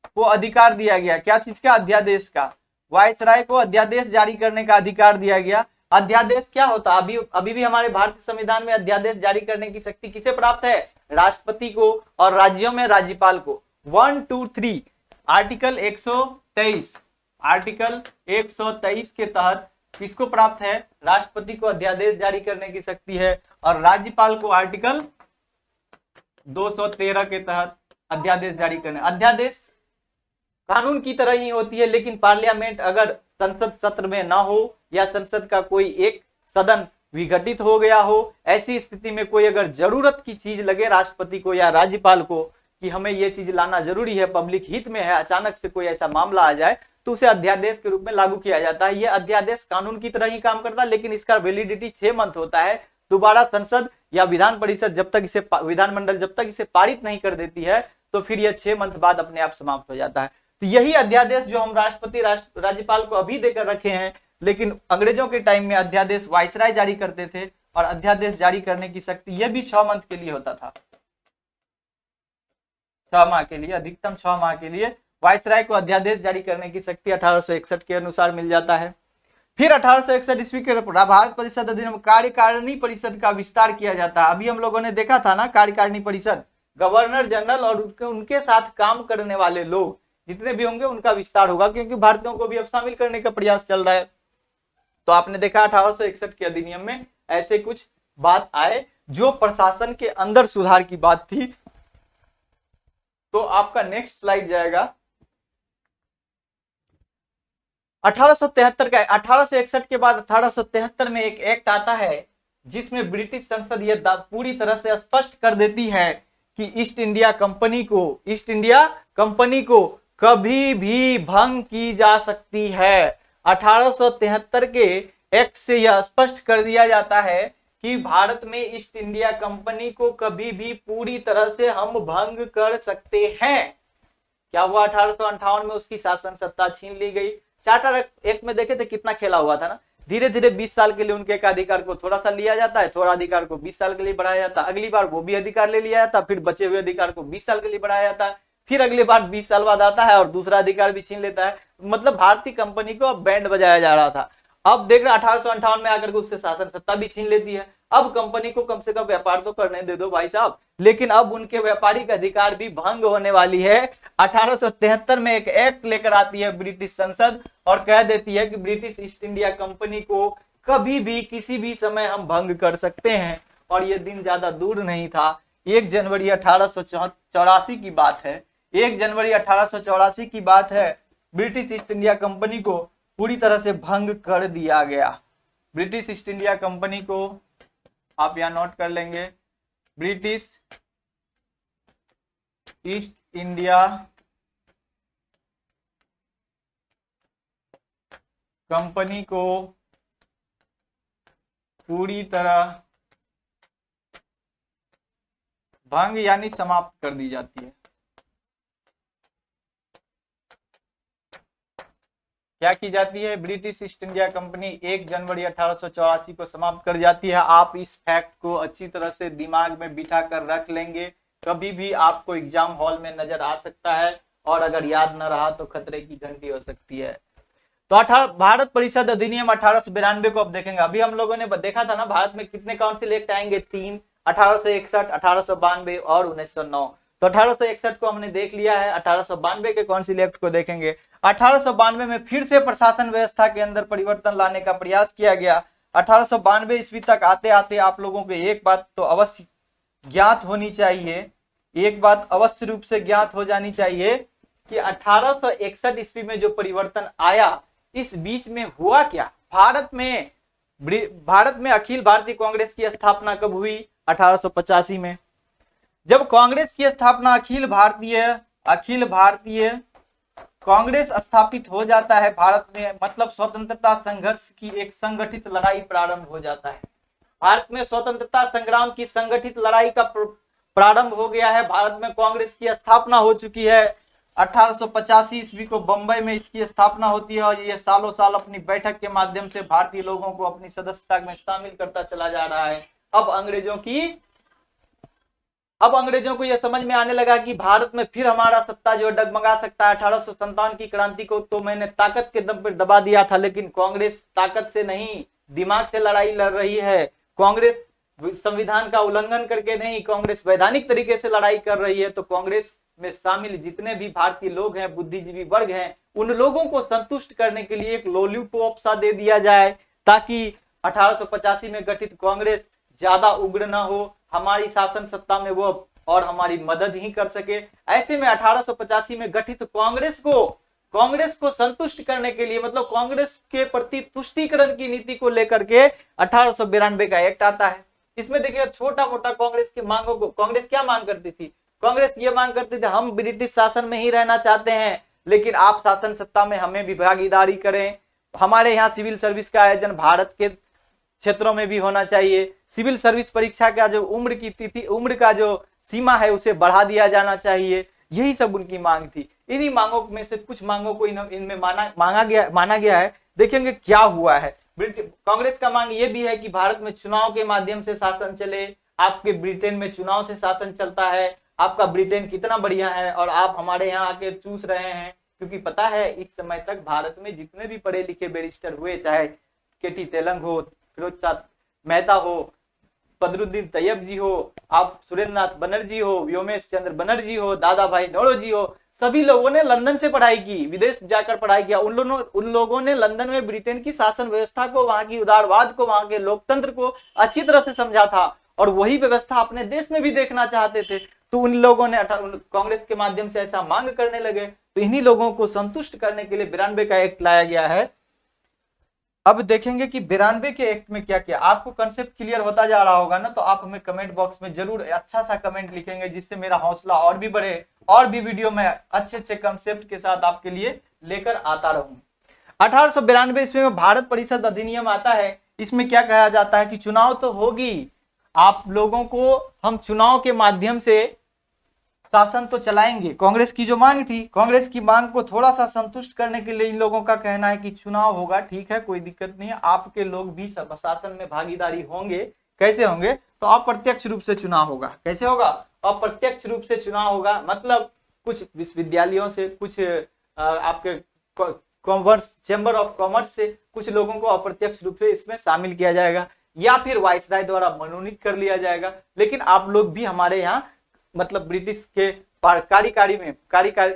को अधिकार दिया गया। क्या चीज का, अध्यादेश का। वायसराय को अध्यादेश जारी करने का अधिकार दिया गया। अध्यादेश क्या होता है, अभी भी हमारे भारतीय संविधान में अध्यादेश जारी करने की शक्ति किसे प्राप्त है, राष्ट्रपति को, और राज्यों में राज्यपाल को। 1, 2, 3 आर्टिकल 123, आर्टिकल 123 के तहत किसको प्राप्त है, राष्ट्रपति को अध्यादेश जारी करने की शक्ति है, और राज्यपाल को आर्टिकल 213 के तहत अध्यादेश जारी करने। अध्यादेश कानून की तरह ही होती है, लेकिन पार्लियामेंट अगर संसद सत्र में ना हो या संसद का कोई एक सदन विघटित हो गया हो, ऐसी स्थिति में कोई अगर जरूरत की चीज लगे राष्ट्रपति को या राज्यपाल को कि हमें ये चीज लाना जरूरी है, पब्लिक हित में है, अचानक से कोई ऐसा मामला आ जाए, तो उसे अध्यादेश के रूप में लागू किया जाता है। यह अध्यादेश कानून की तरह ही काम करता है, लेकिन इसका वैलिडिटी 6 मंथ होता है। दोबारा संसद या विधान परिषद जब तक इसे, विधानमंडल जब तक इसे पारित नहीं कर देती है, तो फिर यह 6 मंथ बाद अपने आप समाप्त हो जाता है। तो यही अध्यादेश जो हम राष्ट्रपति राज्यपाल को अभी देकर रखे हैं, लेकिन अंग्रेजों के टाइम में अध्यादेश वायसराय जारी करते थे, और अध्यादेश जारी करने की शक्ति यह भी 6 मंथ के लिए होता था, 6 माह के लिए, अधिकतम 6 माह के लिए वायसराय को अध्यादेश जारी करने की शक्ति 1861 के अनुसार मिल जाता है। फिर 1861 ईस्वी के भारत परिषद अधिनियम कार्यकारिणी परिषद का विस्तार किया जाता है। अभी हम लोगों ने देखा था ना, कार्यकारिणी परिषद, गवर्नर जनरल और उनके साथ काम करने वाले लोग जितने भी होंगे उनका विस्तार होगा, क्योंकि भारतीयों को भी अब शामिल करने का प्रयास चल रहा है। तो आपने देखा 1861 के अधिनियम में ऐसे कुछ बात आए जो प्रशासन के अंदर सुधार की बात थी। तो आपका नेक्स्ट स्लाइड जाएगा 1873 का। 1861 के बाद 1873 में एक एक्ट आता है जिसमें ब्रिटिश संसद यह पूरी तरह से स्पष्ट कर देती है कि ईस्ट इंडिया कंपनी को कभी भी भंग की जा सकती है। 1873 के एक्ट से यह स्पष्ट कर दिया जाता है कि भारत में ईस्ट इंडिया कंपनी को कभी भी पूरी तरह से हम भंग कर सकते हैं। क्या हुआ, 1858 में उसकी शासन सत्ता छीन ली गई। चार्टर एक्ट में देखे थे कितना खेला हुआ था ना, धीरे धीरे 20 साल के लिए उनके एक अधिकार को थोड़ा सा लिया जाता है, थोड़ा अधिकार को 20 साल के लिए बढ़ाया जाता है, अगली बार वो भी अधिकार ले लिया जाता है, फिर बचे हुए अधिकार को 20 साल के लिए बढ़ाया जाता है, फिर अगली बार 20 साल बाद आता है और दूसरा अधिकार भी छीन लेता है। मतलब भारतीय कंपनी को अब बैंड बजाया जा रहा था। अब देख रहे 1858 में आकर के उससे शासन सत्ता भी छीन लेती है। अब कंपनी को कम से कम व्यापार तो करने दे दो भाई साहब, लेकिन अब उनके व्यापारिक अधिकार भी भंग होने वाली है। 1873 में एक एक्ट लेकर आती है ब्रिटिश संसद और कह देती है कि ब्रिटिश ईस्ट इंडिया कंपनी को कभी भी किसी भी समय हम भंग कर सकते हैं। और यह दिन ज्यादा दूर नहीं था, 1 जनवरी 1884 की बात है। 1 जनवरी 1884 की बात है, ब्रिटिश ईस्ट इंडिया कंपनी को पूरी तरह से भंग कर दिया गया। ब्रिटिश ईस्ट इंडिया कंपनी को आप यहां नोट कर लेंगे, ब्रिटिश ईस्ट इंडिया कंपनी को पूरी तरह भंग यानी समाप्त कर दी जाती है। क्या की जाती है, ब्रिटिश ईस्ट इंडिया कंपनी 1 जनवरी 1884 को समाप्त कर जाती है। आप इस फैक्ट को अच्छी तरह से दिमाग में बिठा कर रख लेंगे, कभी भी आपको एग्जाम हॉल में नजर आ सकता है, और अगर याद न रहा तो खतरे की घंटी हो सकती है। तो भारत परिषद अधिनियम 1892 को अब देखेंगे। अभी हम लोगों ने देखा था ना भारत में कितने काउंसिल एक्ट आएंगे, 3, 1861, 1892 और 1909। तो 1861 को हमने देख लिया है, 1892 के काउंसिल एक्ट को देखेंगे। 1892 में फिर से प्रशासन व्यवस्था के अंदर परिवर्तन लाने का प्रयास किया गया। 1892 ईस्वी तक आते आते आप लोगों को एक बात तो अवश्य ज्ञात होनी चाहिए, एक बात अवश्य रूप से ज्ञात हो जानी चाहिए कि 1861 ईस्वी में जो परिवर्तन आया, इस बीच में हुआ क्या। भारत में अखिल भारतीय कांग्रेस की स्थापना कब हुई? 1885 में। जब कांग्रेस की स्थापना अखिल भारतीय कांग्रेस स्थापित हो जाता है भारत में, मतलब स्वतंत्रता संघर्ष की एक संगठित लड़ाई प्रारंभ हो जाता है। भारत में स्वतंत्रता संग्राम की संगठित लड़ाई का प्रारंभ हो गया है। भारत में कांग्रेस की स्थापना हो चुकी है। 1885 ईस्वी को बंबई में इसकी स्थापना होती है और ये सालों साल अपनी बैठक के माध्यम से भारतीय लोगों को अपनी सदस्यता में शामिल करता चला जा रहा है। अब अंग्रेजों को यह समझ में आने लगा कि भारत में फिर हमारा सत्ता जो डगमगा सकता है। 1857 की क्रांति को तो मैंने ताकत के दम पर दबा दिया था, लेकिन कांग्रेस ताकत से नहीं, दिमाग से लड़ाई लड़ रही है। कांग्रेस संविधान का उल्लंघन करके नहीं, कांग्रेस वैधानिक तरीके से लड़ाई कर रही है। तो कांग्रेस में शामिल जितने भी भारतीय लोग हैं, बुद्धिजीवी वर्ग हैं, उन लोगों को संतुष्ट करने के लिए एक लॉलीपॉप सा दे दिया जाए, ताकि 1885 में गठित कांग्रेस ज्यादा उग्र ना हो, हमारी शासन सत्ता में वो और हमारी मदद ही कर सके। ऐसे में 1885 में गठित कांग्रेस को संतुष्ट करने के लिए, मतलब कांग्रेस के प्रति तुष्टीकरण की नीति को लेकर के 1892 का एक्ट आता है। इसमें देखिए छोटा मोटा कांग्रेस की मांगों को, कांग्रेस क्या मांग करती थी? कांग्रेस ये मांग करती थी हम ब्रिटिश शासन में ही रहना चाहते हैं, लेकिन आप शासन सत्ता में हमें भी भागीदारी करें। हमारे यहाँ सिविल सर्विस का आयोजन भारत के क्षेत्रों में भी होना चाहिए। सिविल सर्विस परीक्षा का जो उम्र का जो सीमा है उसे बढ़ा दिया जाना चाहिए। यही सब उनकी मांग थी। इन्हीं मांगों में से कुछ मांगों को इनमें माना गया है। देखेंगे क्या हुआ है। कांग्रेस का मांग ये भी है कि भारत में चुनाव के माध्यम से शासन चले। आपके ब्रिटेन में चुनाव से शासन चलता है, आपका ब्रिटेन कितना बढ़िया है और आप हमारे यहाँ आके चूस रहे हैं। क्योंकि पता है इस समय तक भारत में जितने भी पढ़े लिखे बैरिस्टर हुए, चाहे केटी तेलंग हो, फिरोज मेहता हो, बदरुद्दीन तैयब जी हो, आप सुरेंद्र नाथ बनर्जी हो, व्योमेश चंद्र बनर्जी हो, दादा भाई नौरोजी हो, सभी लोगों ने लंदन से पढ़ाई की, विदेश जाकर पढ़ाई किया। उन लोगों ने लंदन में ब्रिटेन की शासन व्यवस्था को, वहां की उदारवाद को, वहां के लोकतंत्र को अच्छी तरह से समझा था और वही व्यवस्था अपने देश में भी देखना चाहते थे। तो उन लोगों ने कांग्रेस के माध्यम से ऐसा मांग करने लगे। तो इन्हीं लोगों को संतुष्ट करने के लिए 92 का एक्ट लाया गया है। अब देखेंगे कि 92 के एक्ट में क्या क्या, आपको कंसेप्ट क्लियर होता जा रहा होगा ना, तो आप हमें कमेंट बॉक्स में जरूर अच्छा सा कमेंट लिखेंगे, जिससे मेरा हौसला और भी बढ़े और भी वीडियो में अच्छे कंसेप्ट के साथ आपके लिए लेकर आता रहूं। 1892 ईस्वी में भारत परिषद अधिनियम आता है। इसमें क्या कहा जाता है कि चुनाव तो होगी, आप लोगों को हम चुनाव के माध्यम से शासन तो चलाएंगे। कांग्रेस की जो मांग थी, कांग्रेस की मांग को थोड़ा सा संतुष्ट करने के लिए इन लोगों का कहना है कि चुनाव होगा, ठीक है, कोई दिक्कत नहीं है, आपके लोग भी शासन में भागीदारी होंगे। कैसे होंगे? तो अप्रत्यक्ष रूप से चुनाव होगा। कैसे होगा? अप्रत्यक्ष रूप से चुनाव होगा, मतलब कुछ विश्वविद्यालयों से, कुछ आपके कॉमर्स, चैम्बर ऑफ कॉमर्स से कुछ लोगों को अप्रत्यक्ष रूप से इसमें शामिल किया जाएगा, या फिर वाइसराय द्वारा मनोनीत कर लिया जाएगा। लेकिन आप लोग भी हमारे यहाँ, मतलब ब्रिटिश के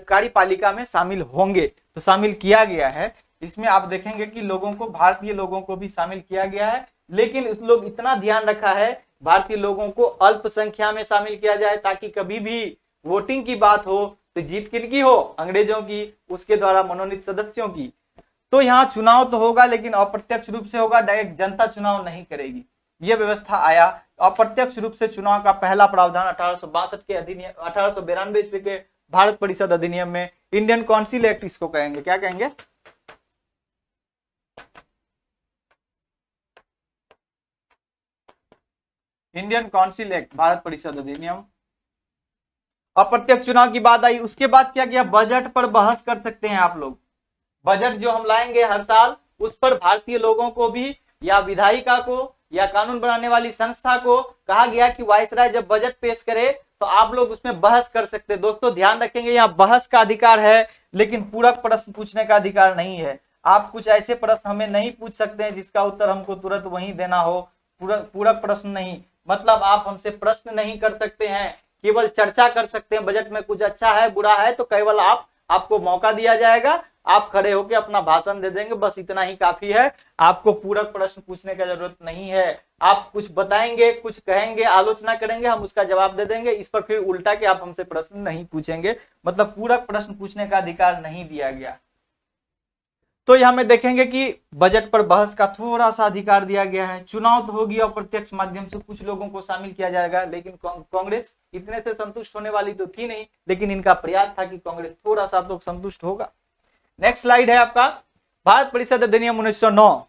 कार्यपालिका में शामिल होंगे। तो शामिल किया गया है। इसमें आप देखेंगे कि लोगों को, भारतीय लोगों को भी शामिल किया गया है, लेकिन उस लोग इतना ध्यान रखा है भारतीय लोगों को अल्पसंख्या में शामिल किया जाए, ताकि कभी भी वोटिंग की बात हो तो जीत किनकी हो? अंग्रेजों की, उसके द्वारा मनोनीत सदस्यों की। तो यहाँ चुनाव तो होगा, लेकिन अप्रत्यक्ष रूप से होगा, डायरेक्ट जनता चुनाव नहीं करेगी। यह व्यवस्था आया। अप्रत्यक्ष रूप से चुनाव का पहला प्रावधान 1862 के अधिनियम, 1892 ईस्वी के भारत परिषद अधिनियम में, इंडियन काउंसिल एक्ट इसको कहेंगे। क्या कहेंगे? इंडियन काउंसिल एक्ट, भारत परिषद अधिनियम। अप्रत्यक्ष चुनाव की बात आई। उसके बाद क्या किया? बजट पर बहस कर सकते हैं आप लोग। बजट जो हम लाएंगे हर साल, उस पर भारतीय लोगों को भी, या विधायिका को, या कानून बनाने वाली संस्था को कहा गया कि वाइसराय जब बजट पेश करे तो आप लोग उसमें बहस कर सकते हैं। दोस्तों ध्यान रखेंगे, यहाँ बहस का अधिकार है, लेकिन पूरक प्रश्न पूछने का अधिकार नहीं है। आप कुछ ऐसे प्रश्न हमें नहीं पूछ सकते हैं जिसका उत्तर हमको तुरंत वहीं देना हो, पूरक प्रश्न नहीं, मतलब आप हमसे प्रश्न नहीं कर सकते हैं, केवल चर्चा कर सकते हैं। बजट में कुछ अच्छा है बुरा है तो केवल आपको मौका दिया जाएगा, आप खड़े होकर अपना भाषण दे देंगे, बस इतना ही काफी है। आपको पूरक प्रश्न पूछने का जरूरत नहीं है। आप कुछ बताएंगे, कुछ कहेंगे, आलोचना करेंगे, हम उसका जवाब दे देंगे, इस पर फिर उल्टा के आप हमसे प्रश्न नहीं पूछेंगे, मतलब पूरक प्रश्न पूछने का अधिकार नहीं दिया गया। तो यहां में देखेंगे कि बजट पर बहस का थोड़ा सा अधिकार दिया गया है। चुनाव तो होगी और प्रत्यक्ष माध्यम से कुछ लोगों को शामिल किया जाएगा, लेकिन कांग्रेस इतने से संतुष्ट होने वाली तो थी नहीं, लेकिन इनका प्रयास था कि कांग्रेस थोड़ा सा तो संतुष्ट होगा। नेक्स्ट स्लाइड है आपका भारत परिषद अधिनियम 1909।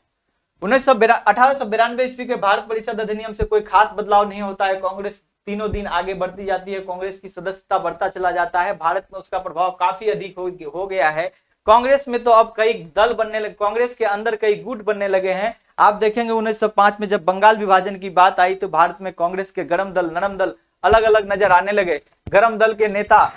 1892 ईस्वी के भारत परिषद अधिनियम से कोई खास बदलाव नहीं होता है। कांग्रेस तीनों दिन आगे बढ़ती जाती है, कांग्रेस की सदस्यता बढ़ता चला जाता है, भारत में उसका प्रभाव काफी अधिक हो गया है। कांग्रेस में तो अब कई दल बनने लगे, कांग्रेस के अंदर कई गुट बनने लगे हैं। आप देखेंगे 1905 में जब बंगाल विभाजन की बात आई तो भारत में कांग्रेस के गरम दल नरम दल अलग अलग नजर आने लगे। गरम दल के नेता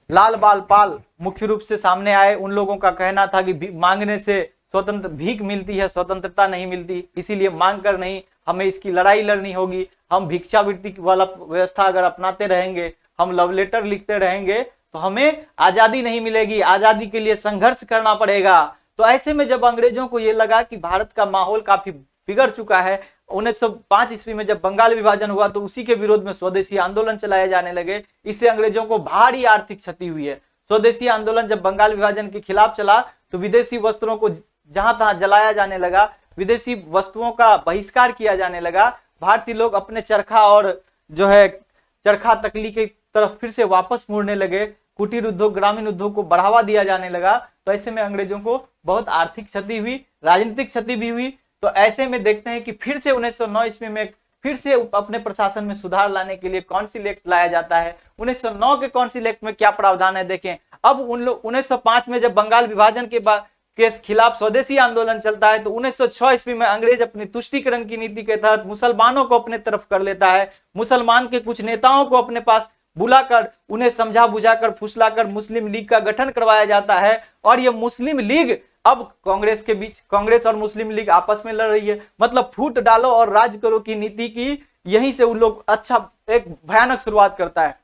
लाल बाल पाल मुख्य रूप से सामने आए। उन लोगों का कहना था कि मांगने से स्वतंत्र भीख मिलती है, स्वतंत्रता नहीं मिलती, इसीलिए मांग कर नहीं, हमें इसकी लड़ाई लड़नी होगी। हम भिक्षावृत्ति वाला व्यवस्था अगर अपनाते रहेंगे, हम लव लेटर लिखते रहेंगे तो हमें आजादी नहीं मिलेगी, आजादी के लिए संघर्ष करना पड़ेगा। तो ऐसे में जब अंग्रेजों को ये लगा कि भारत का माहौल काफी बिगड़ चुका है, 1905 ईस्वी में जब बंगाल विभाजन हुआ तो उसी के विरोध में स्वदेशी आंदोलन चलाए जाने लगे। इससे अंग्रेजों को भारी आर्थिक क्षति हुई है। स्वदेशी आंदोलन जब बंगाल विभाजन के खिलाफ चला तो विदेशी वस्त्रों को जहां तहां जलाया जाने लगा, विदेशी वस्तुओं का बहिष्कार किया जाने लगा। भारतीय लोग अपने चरखा और जो है चरखा तकली की तरफ फिर से वापस मुड़ने लगे। कुटीर उद्योग, ग्रामीण उद्योग को बढ़ावा दिया जाने लगा। तो ऐसे में अंग्रेजों को बहुत आर्थिक क्षति हुई, राजनीतिक क्षति भी हुई। तो ऐसे में देखते हैं कि फिर से 1909 ईस्वी में फिर से अपने प्रशासन में सुधार लाने के लिए काउंसिल एक्ट लाया जाता है। 1909 के काउंसिल एक्ट में क्या प्रावधान है देखें। अब उन लोग 1905 में जब बंगाल विभाजन के खिलाफ स्वदेशी आंदोलन चलता है तो 1906 ईस्वी में अंग्रेज अपनी तुष्टीकरण की नीति के तहत मुसलमानों को अपने तरफ कर लेता है। मुसलमान के कुछ नेताओं को अपने पास बुलाकर उन्हें समझा बुझाकर फुसलाकर मुस्लिम लीग का गठन करवाया जाता है। और ये मुस्लिम लीग अब कांग्रेस के बीच, कांग्रेस और मुस्लिम लीग आपस में लड़ रही है, मतलब फूट डालो और राज करो की नीति की यहीं से उन लोग अच्छा एक भयानक शुरुआत करता है।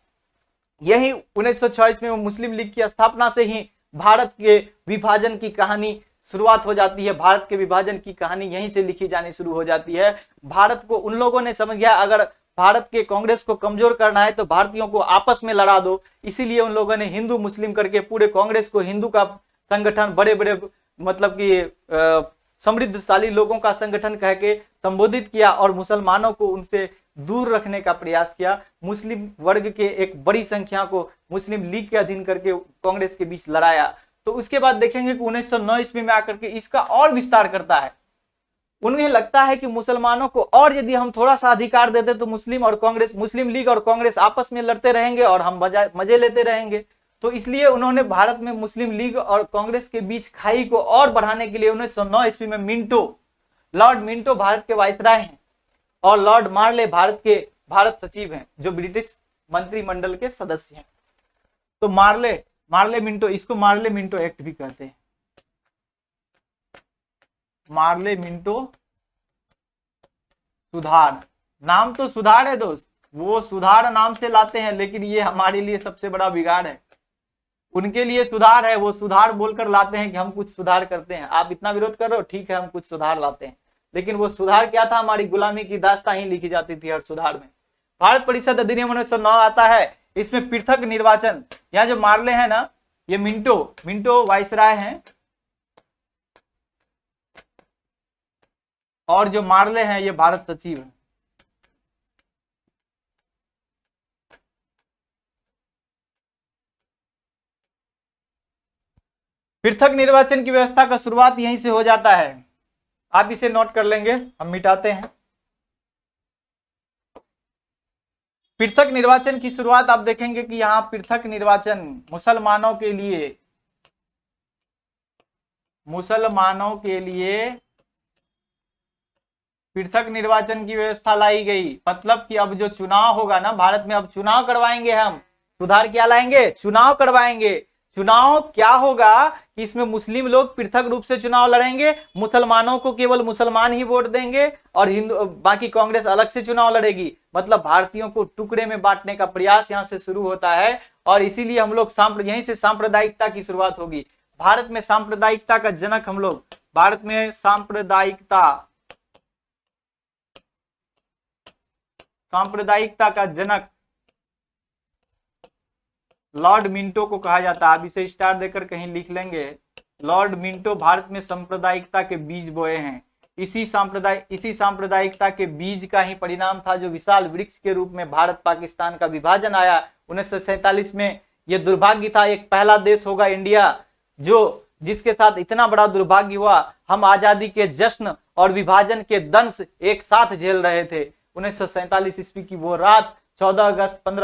यही 1906 में मुस्लिम लीग की स्थापना से ही भारत के विभाजन की कहानी शुरुआत हो जाती है। भारत के विभाजन की कहानी यहीं से लिखी जानी शुरू हो जाती है। भारत को उन लोगों ने समझ गया अगर भारत के कांग्रेस को कमजोर करना है तो भारतीयों को आपस में लड़ा दो। इसीलिए उन लोगों ने हिंदू मुस्लिम करके पूरे कांग्रेस को हिंदू का संगठन, बड़े बड़े मतलब कि समृद्धशाली लोगों का संगठन कह के संबोधित किया और मुसलमानों को उनसे दूर रखने का प्रयास किया। मुस्लिम वर्ग के एक बड़ी संख्या को मुस्लिम लीग के अधीन करके कांग्रेस के बीच लड़ाया। तो उसके बाद देखेंगे कि 1909 ईस्वी में आकर के इसका और विस्तार करता है। उन्हें लगता है कि मुसलमानों को और यदि हम थोड़ा सा अधिकार देते तो मुस्लिम और कांग्रेस, मुस्लिम लीग और कांग्रेस आपस में लड़ते रहेंगे और हम मजे लेते रहेंगे। तो इसलिए उन्होंने भारत में मुस्लिम लीग और कांग्रेस के बीच खाई को और बढ़ाने के लिए 1909 ईस्वी में लॉर्ड मिंटो भारत के वायसराय हैं और लॉर्ड मार्ले भारत सचिव हैं, जो ब्रिटिश मंत्रिमंडल के सदस्य हैं। तो मार्ले मिंटो, इसको मार्ले मिंटो एक्ट भी कहते हैं। मार्ले मिंटो सुधार, नाम तो सुधार है दोस्त, वो सुधार नाम से लाते हैं, लेकिन ये हमारे लिए सबसे बड़ा बिगाड़ है। उनके लिए सुधार है, वो सुधार बोलकर लाते हैं कि हम कुछ सुधार करते हैं। आप इतना विरोध कर रहे हो, ठीक है हम कुछ सुधार लाते हैं, लेकिन वो सुधार क्या था? हमारी गुलामी की दास्तां ही लिखी जाती थी हर सुधार में। भारत परिषद अधिनियम 1909 आता है, इसमें पृथक निर्वाचन। यहाँ जो मार्ले है ना, ये मिंटो वायसराय हैं और जो मार्ले हैं ये भारत सचिव हैं। पृथक निर्वाचन की व्यवस्था का शुरुआत यहीं से हो जाता है। आप इसे नोट कर लेंगे, हम मिटाते हैं। पृथक निर्वाचन की शुरुआत आप देखेंगे कि यहां पृथक निर्वाचन मुसलमानों के लिए पृथक निर्वाचन की व्यवस्था लाई गई। मतलब कि अब जो चुनाव होगा ना भारत में, अब चुनाव करवाएंगे हम। सुधार क्या लाएंगे? चुनाव करवाएंगे। चुनाव क्या होगा कि इसमें मुस्लिम लोग पृथक रूप से चुनाव लड़ेंगे, मुसलमानों को केवल मुसलमान ही वोट देंगे और हिंदू बाकी कांग्रेस अलग से चुनाव लड़ेगी। मतलब भारतीयों को टुकड़े में बांटने का प्रयास यहां से शुरू होता है और इसीलिए हम लोग यहीं से सांप्रदायिकता की शुरुआत होगी। भारत में सांप्रदायिकता का जनक हम लोग, भारत में सांप्रदायिकता का जनक लॉर्ड मिंटो को कहा जाता है। आप इसे स्टार देकर कहीं लिख लेंगे। लॉर्ड मिंटो भारत में सांप्रदायिकता के बीज बोए हैं। इसी सांप्रदायिकता के बीज का ही परिणाम था जो विशाल वृक्ष के रूप में भारत पाकिस्तान का विभाजन आया 1947 में। यह दुर्भाग्य था, एक पहला देश होगा इंडिया जिसके साथ इतना बड़ा दुर्भाग्य हुआ। हम आजादी के जश्न और विभाजन के दंश एक साथ झेल रहे थे। 1947 ईस्वी की वो रात, 15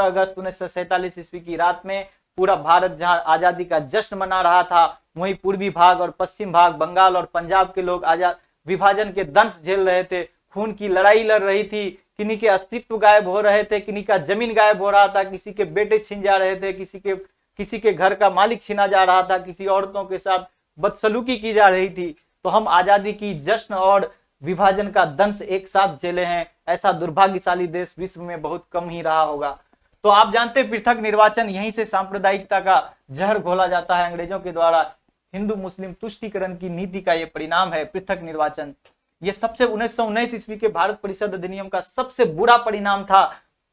अगस्त 1947 ईस्वी की रात में पूरा भारत जहां आजादी का जश्न मना रहा था, वहीं पूर्वी भाग और पश्चिम भाग, बंगाल और पंजाब के लोग आजाद विभाजन के दंश झेल रहे थे। खून की लड़ाई लड़ रही थी, किन्हीं के अस्तित्व गायब हो रहे थे, किन्हीं का जमीन गायब हो रहा था, किसी के बेटे छिन जा रहे थे, किसी के घर का मालिक छीना जा रहा था, किसी औरतों के साथ बदसलूकी की जा रही थी। तो हम आजादी की जश्न और विभाजन का दंश एक साथ झेले हैं। ऐसा दुर्भाग्यशाली देश विश्व में बहुत कम ही रहा होगा। तो आप जानते हैं पृथक निर्वाचन, यहीं से सांप्रदायिकता का जहर घोला जाता है अंग्रेजों के द्वारा। हिंदू मुस्लिम तुष्टीकरण की नीति का यह परिणाम है पृथक निर्वाचन। ये सबसे 1919 ईस्वी के भारत परिषद अधिनियम का सबसे बुरा परिणाम था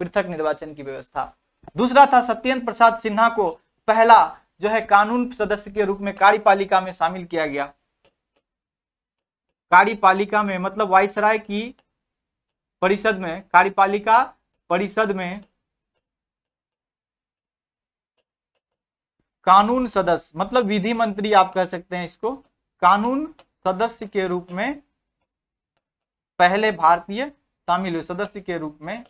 पृथक निर्वाचन की व्यवस्था। दूसरा था सत्येंद्र प्रसाद सिन्हा को पहला जो है कानून सदस्य के रूप में कार्यपालिका में शामिल किया गया। कार्यपालिका में मतलब वायसराय की परिषद में, कार्यपालिका परिषद में कानून सदस्य मतलब विधि मंत्री आप कह सकते हैं इसको, कानून सदस्य के रूप में पहले भारतीय शामिल हुए सदस्य के रूप में।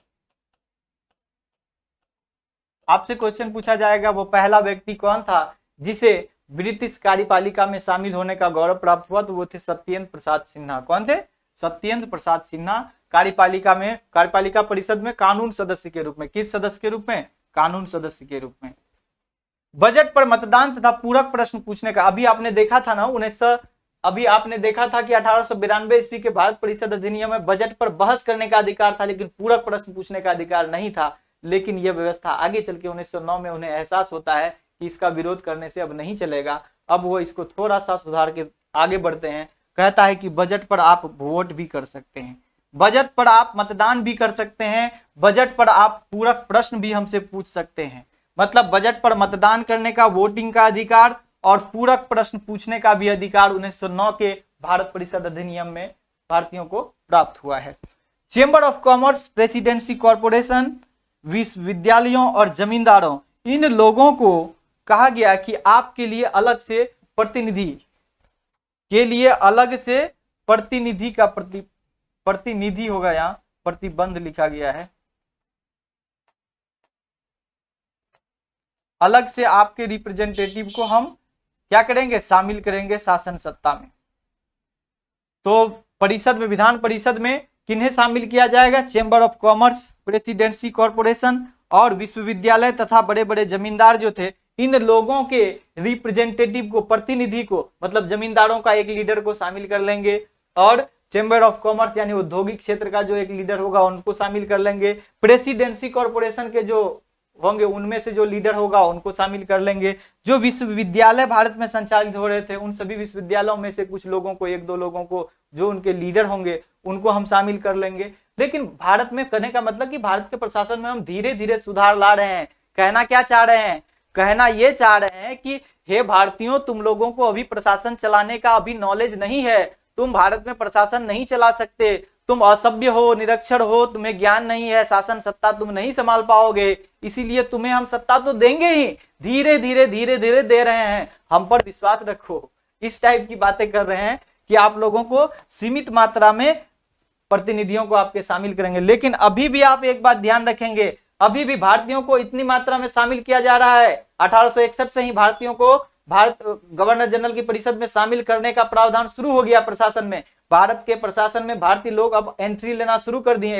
आपसे क्वेश्चन पूछा जाएगा वो पहला व्यक्ति कौन था जिसे ब्रिटिश कार्यपालिका में शामिल होने का गौरव प्राप्त हुआ, तो वो थे सत्येंद्र प्रसाद सिन्हा। कौन थे? सत्येंद्र प्रसाद सिन्हा। कार्यपालिका परिषद में कानून सदस्य के रूप में। किस सदस्य के रूप में? कानून सदस्य के रूप में। बजट पर मतदान तथा पूरक प्रश्न पूछने का, अभी आपने देखा था ना अभी आपने देखा था कि 1892 ईस्वी के भारत परिषद अधिनियम में बजट पर बहस करने का अधिकार था लेकिन पूरक प्रश्न पूछने का अधिकार नहीं था। लेकिन यह व्यवस्था आगे चल के 1909 में उन्हें एहसास होता है कि इसका विरोध करने से अब नहीं चलेगा। अब वो इसको थोड़ा सा सुधार के आगे बढ़ते हैं। कहता है कि बजट पर आप वोट भी कर सकते हैं, बजट पर आप मतदान भी कर सकते हैं, बजट पर आप पूरक प्रश्न भी हमसे पूछ सकते हैं। मतलब बजट पर मतदान करने का, वोटिंग का अधिकार और पूरक प्रश्न पूछने का भी अधिकार 1909 के भारत परिषद अधिनियम में भारतीयों को प्राप्त हुआ है। Chamber of commerce, presidency corporation, विश्वविद्यालयों और जमींदारों, इन लोगों को कहा गया कि आपके लिए अलग से प्रतिनिधि के लिए अलग से प्रतिनिधि का प्रतिनिधि होगा, यहां प्रतिबंध लिखा गया है, अलग से आपके रिप्रेजेंटेटिव को हम क्या करेंगे? शामिल करेंगे शासन सत्ता में। तो परिषद में, विधान परिषद में किन्हें शामिल किया जाएगा? Chamber of commerce, presidency corporation और विश्वविद्यालय तथा बड़े बड़े जमींदार जो थे, इन लोगों के रिप्रेजेंटेटिव को, प्रतिनिधि को, मतलब जमींदारों का एक लीडर को शामिल कर लेंगे और चेंबर ऑफ कॉमर्स यानी औद्योगिक क्षेत्र का जो एक लीडर होगा उनको शामिल कर लेंगे। प्रेसिडेंसी कॉर्पोरेशन के जो होंगे उनमें से जो लीडर होगा उनको शामिल कर लेंगे। जो विश्वविद्यालय भारत में संचालित हो रहे थे उन सभी विश्वविद्यालयों में से कुछ लोगों को, एक दो लोगों को, जो उनके लीडर होंगे उनको हम शामिल कर लेंगे। लेकिन भारत में करने का मतलब कि भारत के प्रशासन में हम धीरे धीरे सुधार ला रहे हैं। कहना क्या चाह रहे हैं? कहना ये चाह रहे हैं कि हे भारतीयों, तुम लोगों को अभी प्रशासन चलाने का अभी नॉलेज नहीं है, तुम भारत में प्रशासन नहीं चला सकते, तुम असभ्य हो, निरक्षर हो, तुम्हें ज्ञान नहीं है, शासन सत्ता तुम नहीं संभाल पाओगे, इसीलिए तुम्हें हम सत्ता तो देंगे ही, धीरे धीरे दे रहे हैं, हम पर विश्वास रखो। इस टाइप की बातें कर रहे हैं कि आप लोगों को सीमित मात्रा में प्रतिनिधियों को आपके शामिल करेंगे। लेकिन अभी भी आप एक बात ध्यान रखेंगे, अभी भी भारतीयों को इतनी मात्रा में शामिल किया जा रहा है। 1861 से ही भारतीयों को भारत गवर्नर जनरल की परिषद में शामिल करने का प्रावधान शुरू हो गया प्रशासन में। भारत के प्रशासन में भारतीय लोग अब एंट्री लेना शुरू कर दिए।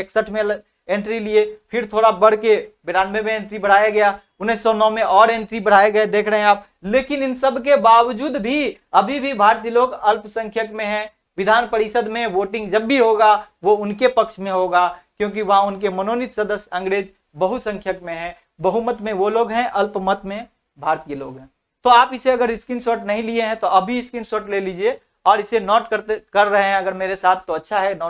एंट्री लिए, फिर थोड़ा बढ़ के 92 में एंट्री बढ़ाया गया, 1909 में और एंट्री बढ़ाए गए, देख रहे हैं आप। लेकिन इन सब के बावजूद भी अभी भी भारतीय लोग अल्पसंख्यक में हैं। विधान परिषद में वोटिंग जब भी होगा वो उनके पक्ष में होगा, क्योंकि वहां उनके मनोनीत सदस्य अंग्रेज बहुसंख्यक में है, बहुमत में वो लोग हैं, अल्पमत में भारतीय लोग हैं। तो आप इसे अगर स्क्रीनशॉट नहीं लिए हैं तो अभी स्क्रीनशॉट ले लीजिए और इसे नोट कर रहे हैं अगर मेरे साथ तो अच्छा है, नोट